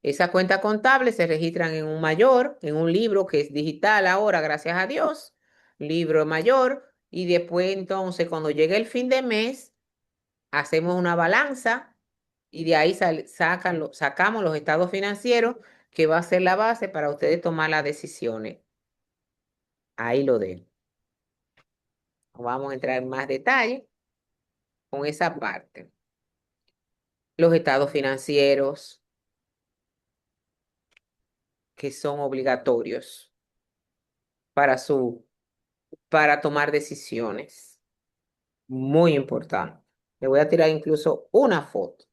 Esa cuenta contable se registran en un mayor, en un libro que es digital ahora, gracias a Dios, libro mayor, y después entonces cuando llegue el fin de mes, hacemos una balanza y de ahí sacamos los estados financieros que va a ser la base para ustedes tomar las decisiones. Ahí lo dejo. Vamos a entrar en más detalle con esa parte. Los estados financieros que son obligatorios para para tomar decisiones. Muy importante. Le voy a tirar incluso una foto,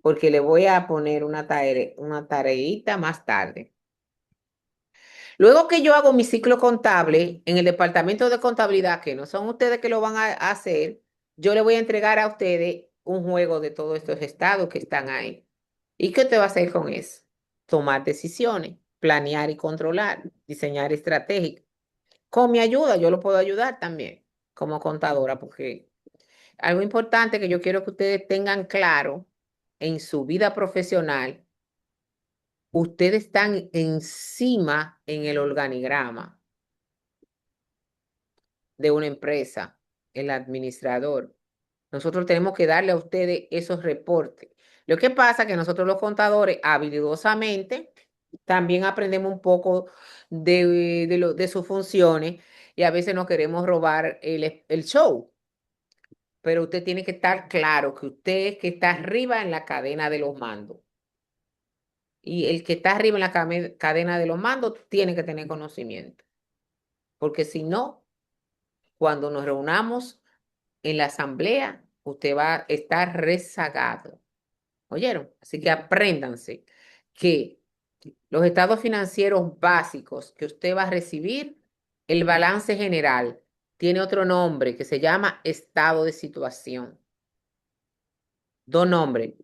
porque le voy a poner una tareita más tarde. Luego que yo hago mi ciclo contable en el departamento de contabilidad, que no son ustedes que lo van a hacer, yo le voy a entregar a ustedes un juego de todos estos estados que están ahí. ¿Y qué te va a hacer con eso? Tomar decisiones, planear y controlar, diseñar estrategias. Con mi ayuda, yo lo puedo ayudar también como contadora, porque algo importante que yo quiero que ustedes tengan claro en su vida profesional, ustedes están encima en el organigrama de una empresa, el administrador. Nosotros tenemos que darle a ustedes esos reportes. Lo que pasa es que nosotros los contadores, habilidosamente, también aprendemos un poco de sus funciones y a veces nos queremos robar el show. Pero usted tiene que estar claro que usted que está arriba en la cadena de los mandos. Y el que está arriba en la cadena de los mandos tiene que tener conocimiento. Porque si no, cuando nos reunamos en la asamblea, usted va a estar rezagado. ¿Oyeron? Así que apréndanse que los estados financieros básicos que usted va a recibir, el balance general, tiene otro nombre que se llama estado de situación. Dos nombres.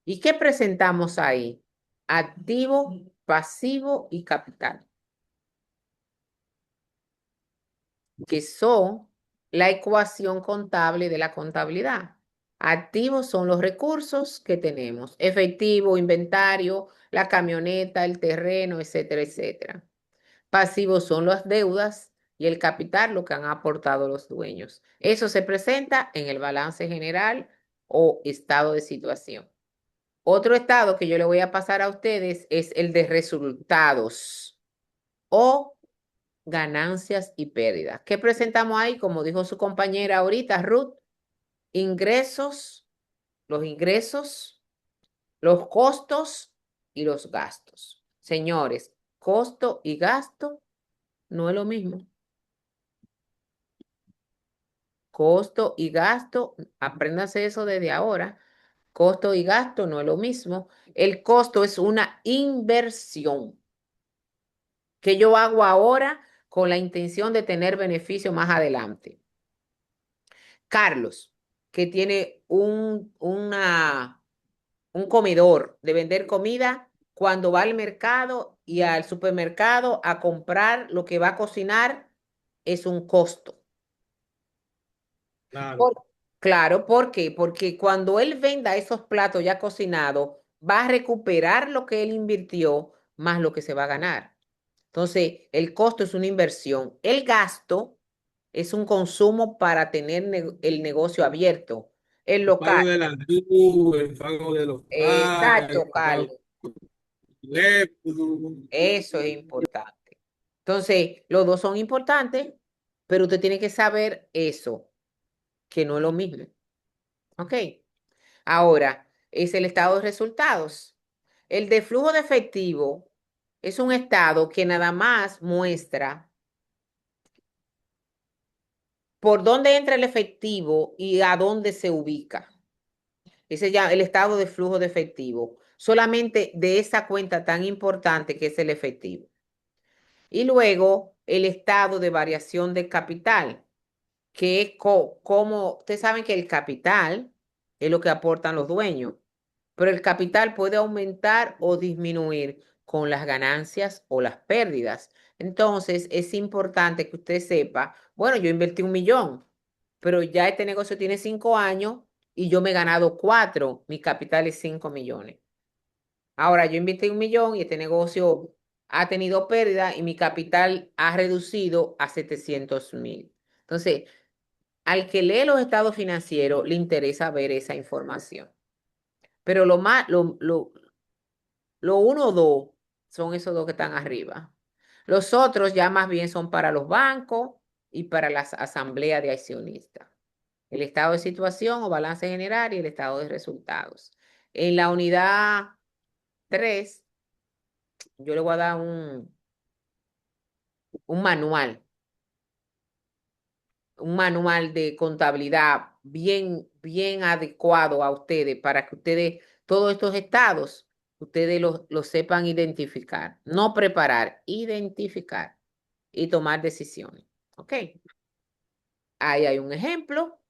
¿Y qué presentamos ahí? Activo, pasivo y capital, que son la ecuación contable de la contabilidad. Activos son los recursos que tenemos, efectivo, inventario, la camioneta, el terreno, etcétera, etcétera. Pasivos son las deudas y el capital, lo que han aportado los dueños. Eso se presenta en el balance general o estado de situación. Otro estado que yo le voy a pasar a ustedes es el de resultados o ganancias y pérdidas. ¿Qué presentamos ahí? Como dijo su compañera ahorita, Ruth, ingresos, los costos y los gastos. Señores, costo y gasto no es lo mismo. Costo y gasto, apréndase eso desde ahora. Costo y gasto no es lo mismo. El costo es una inversión que yo hago ahora con la intención de tener beneficio más adelante. Carlos, que tiene un comedor de vender comida, cuando va al mercado y al supermercado a comprar lo que va a cocinar, es un costo. Claro. Claro, ¿por qué? Porque cuando él venda esos platos ya cocinados, va a recuperar lo que él invirtió más lo que se va a ganar. Entonces, el costo es una inversión. El gasto es un consumo para tener el negocio abierto, el El pago local. de la luz, el pago de los gas, Exacto, el pago Carlos. del teléfono. Eso es importante. Entonces, los dos son importantes, pero usted tiene que saber eso, que no es lo mismo. ¿Ok? Ahora, es el estado de resultados. El de flujo de efectivo es un estado que nada más muestra por dónde entra el efectivo y a dónde se ubica. Ese ya el estado de flujo de efectivo. Solamente de esa cuenta tan importante que es el efectivo. Y luego el estado de variación de capital, que es como ustedes saben que el capital es lo que aportan los dueños, pero el capital puede aumentar o disminuir con las ganancias o las pérdidas. Entonces, es importante que usted sepa, bueno, yo invertí 1 millón, pero ya este negocio tiene 5 años y yo me he ganado 4, mi capital es 5 millones. Ahora, yo invertí 1 millón y este negocio ha tenido pérdida y mi capital ha reducido a 700,000. Entonces, al que lee los estados financieros, le interesa ver esa información. Pero lo 1 o 2 son esos dos que están arriba. Los otros ya más bien son para los bancos y para las asambleas de accionistas. El estado de situación o balance general y el estado de resultados. En la unidad 3, yo le voy a dar un manual, de contabilidad bien, bien adecuado a ustedes para que ustedes, todos estos estados, ustedes los sepan identificar. No preparar, identificar y tomar decisiones. ¿Ok? Ahí hay un ejemplo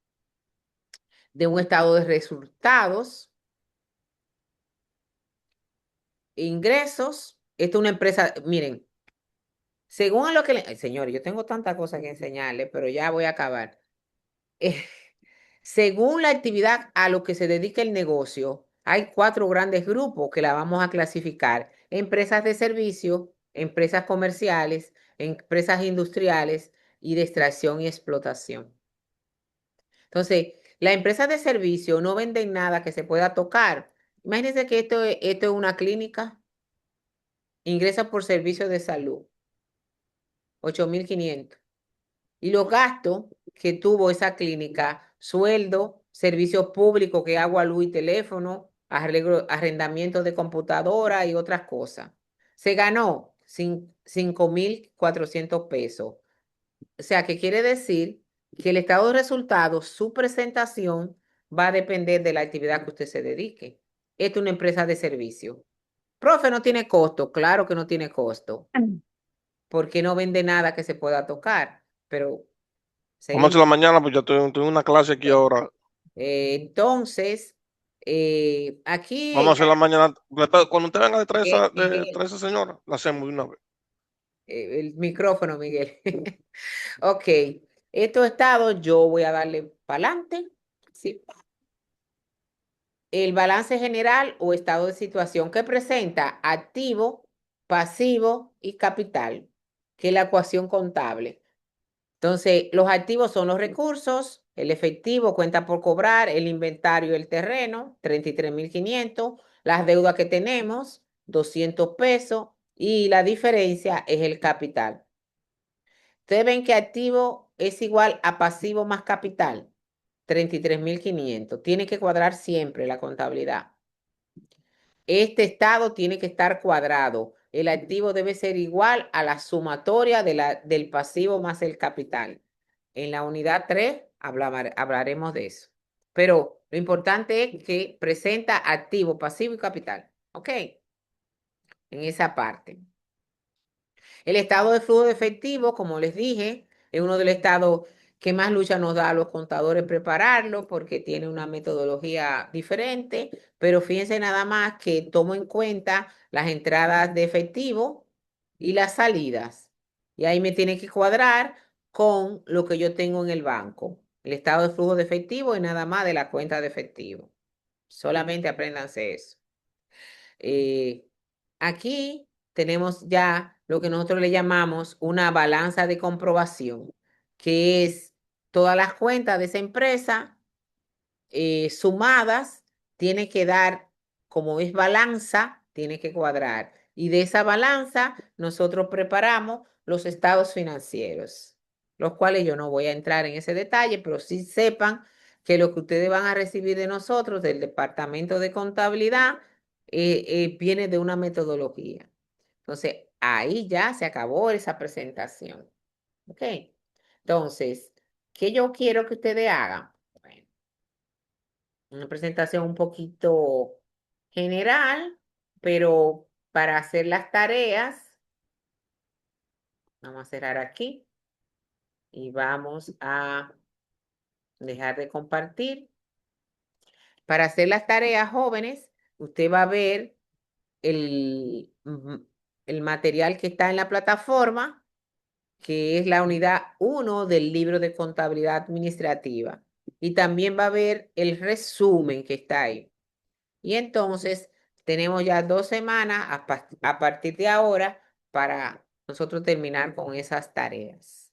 de un estado de resultados, ingresos. Esta es una empresa, miren, según lo que ay, señores, yo tengo tantas cosas que enseñarles, pero ya voy a acabar. Eh, Según la actividad a lo que se dedica el negocio, hay 4 grandes grupos que la vamos a clasificar: empresas de servicio, empresas comerciales, empresas industriales y de extracción y explotación. Entonces, las empresas de servicio no venden nada que se pueda tocar. Imagínense que esto es una clínica, ingresa por servicio de salud, 8,500. Y los gastos que tuvo esa clínica: sueldo, servicios públicos que agua, luz y teléfono, arrendamiento de computadora y otras cosas. Se ganó 5,400 pesos. O sea, que quiere decir que el estado de resultados, su presentación, va a depender de la actividad que usted se dedique. Esta es una empresa de servicio. Profe, no tiene costo. Claro que no tiene costo, porque no vende nada que se pueda tocar. Pero Vamos a seguimos. hacer la mañana, pues ya estoy en una clase aquí ahora. Entonces, aquí Vamos a hacer la mañana. Cuando usted venga de Miguel, traer esa señora, la hacemos de una vez. el micrófono, Miguel. Ok, estos estados yo voy a darle para adelante. Sí. el balance general o estado de situación que presenta activo, pasivo y capital, que es la ecuación contable. Entonces, los activos son los recursos, el efectivo, cuenta por cobrar, el inventario, el terreno, 33.500, las deudas que tenemos, 200 pesos, y la diferencia es el capital. Ustedes ven que activo es igual a pasivo más capital, 33.500. Tiene que cuadrar siempre la contabilidad. Este estado tiene que estar cuadrado. El activo debe ser igual a la sumatoria del pasivo más el capital. En la unidad 3 hablaremos de eso. Pero lo importante es que presenta activo, pasivo y capital. ¿Ok? En esa parte. El estado de flujo de efectivo, como les dije, es uno de los estados que más lucha nos da a los contadores prepararlo porque tiene una metodología diferente, pero fíjense nada más que tomo en cuenta las entradas de efectivo y las salidas. Y ahí me tiene que cuadrar con lo que yo tengo en el banco. El estado de flujo de efectivo es nada más de la cuenta de efectivo. Solamente apréndanse eso. Aquí tenemos ya lo que nosotros le llamamos una balanza de comprobación, que es todas las cuentas de esa empresa sumadas, tiene que dar, como es balanza, tiene que cuadrar. Y de esa balanza nosotros preparamos los estados financieros, los cuales yo no voy a entrar en ese detalle, pero sí sepan que lo que ustedes van a recibir de nosotros, del Departamento de Contabilidad, viene de una metodología. Entonces, ahí ya se acabó esa presentación. ¿Ok? Entonces, ¿qué yo quiero que ustedes hagan? Bueno, una presentación un poquito general, pero para hacer las tareas, vamos a cerrar aquí y vamos a dejar de compartir. Para hacer las tareas, jóvenes, usted va a ver el material que está en la plataforma, que es la unidad 1 del libro de contabilidad administrativa. Y también va a ver el resumen que está ahí. Y entonces tenemos ya 2 semanas a partir de ahora para nosotros terminar con esas tareas.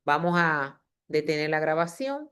Vamos a detener la grabación.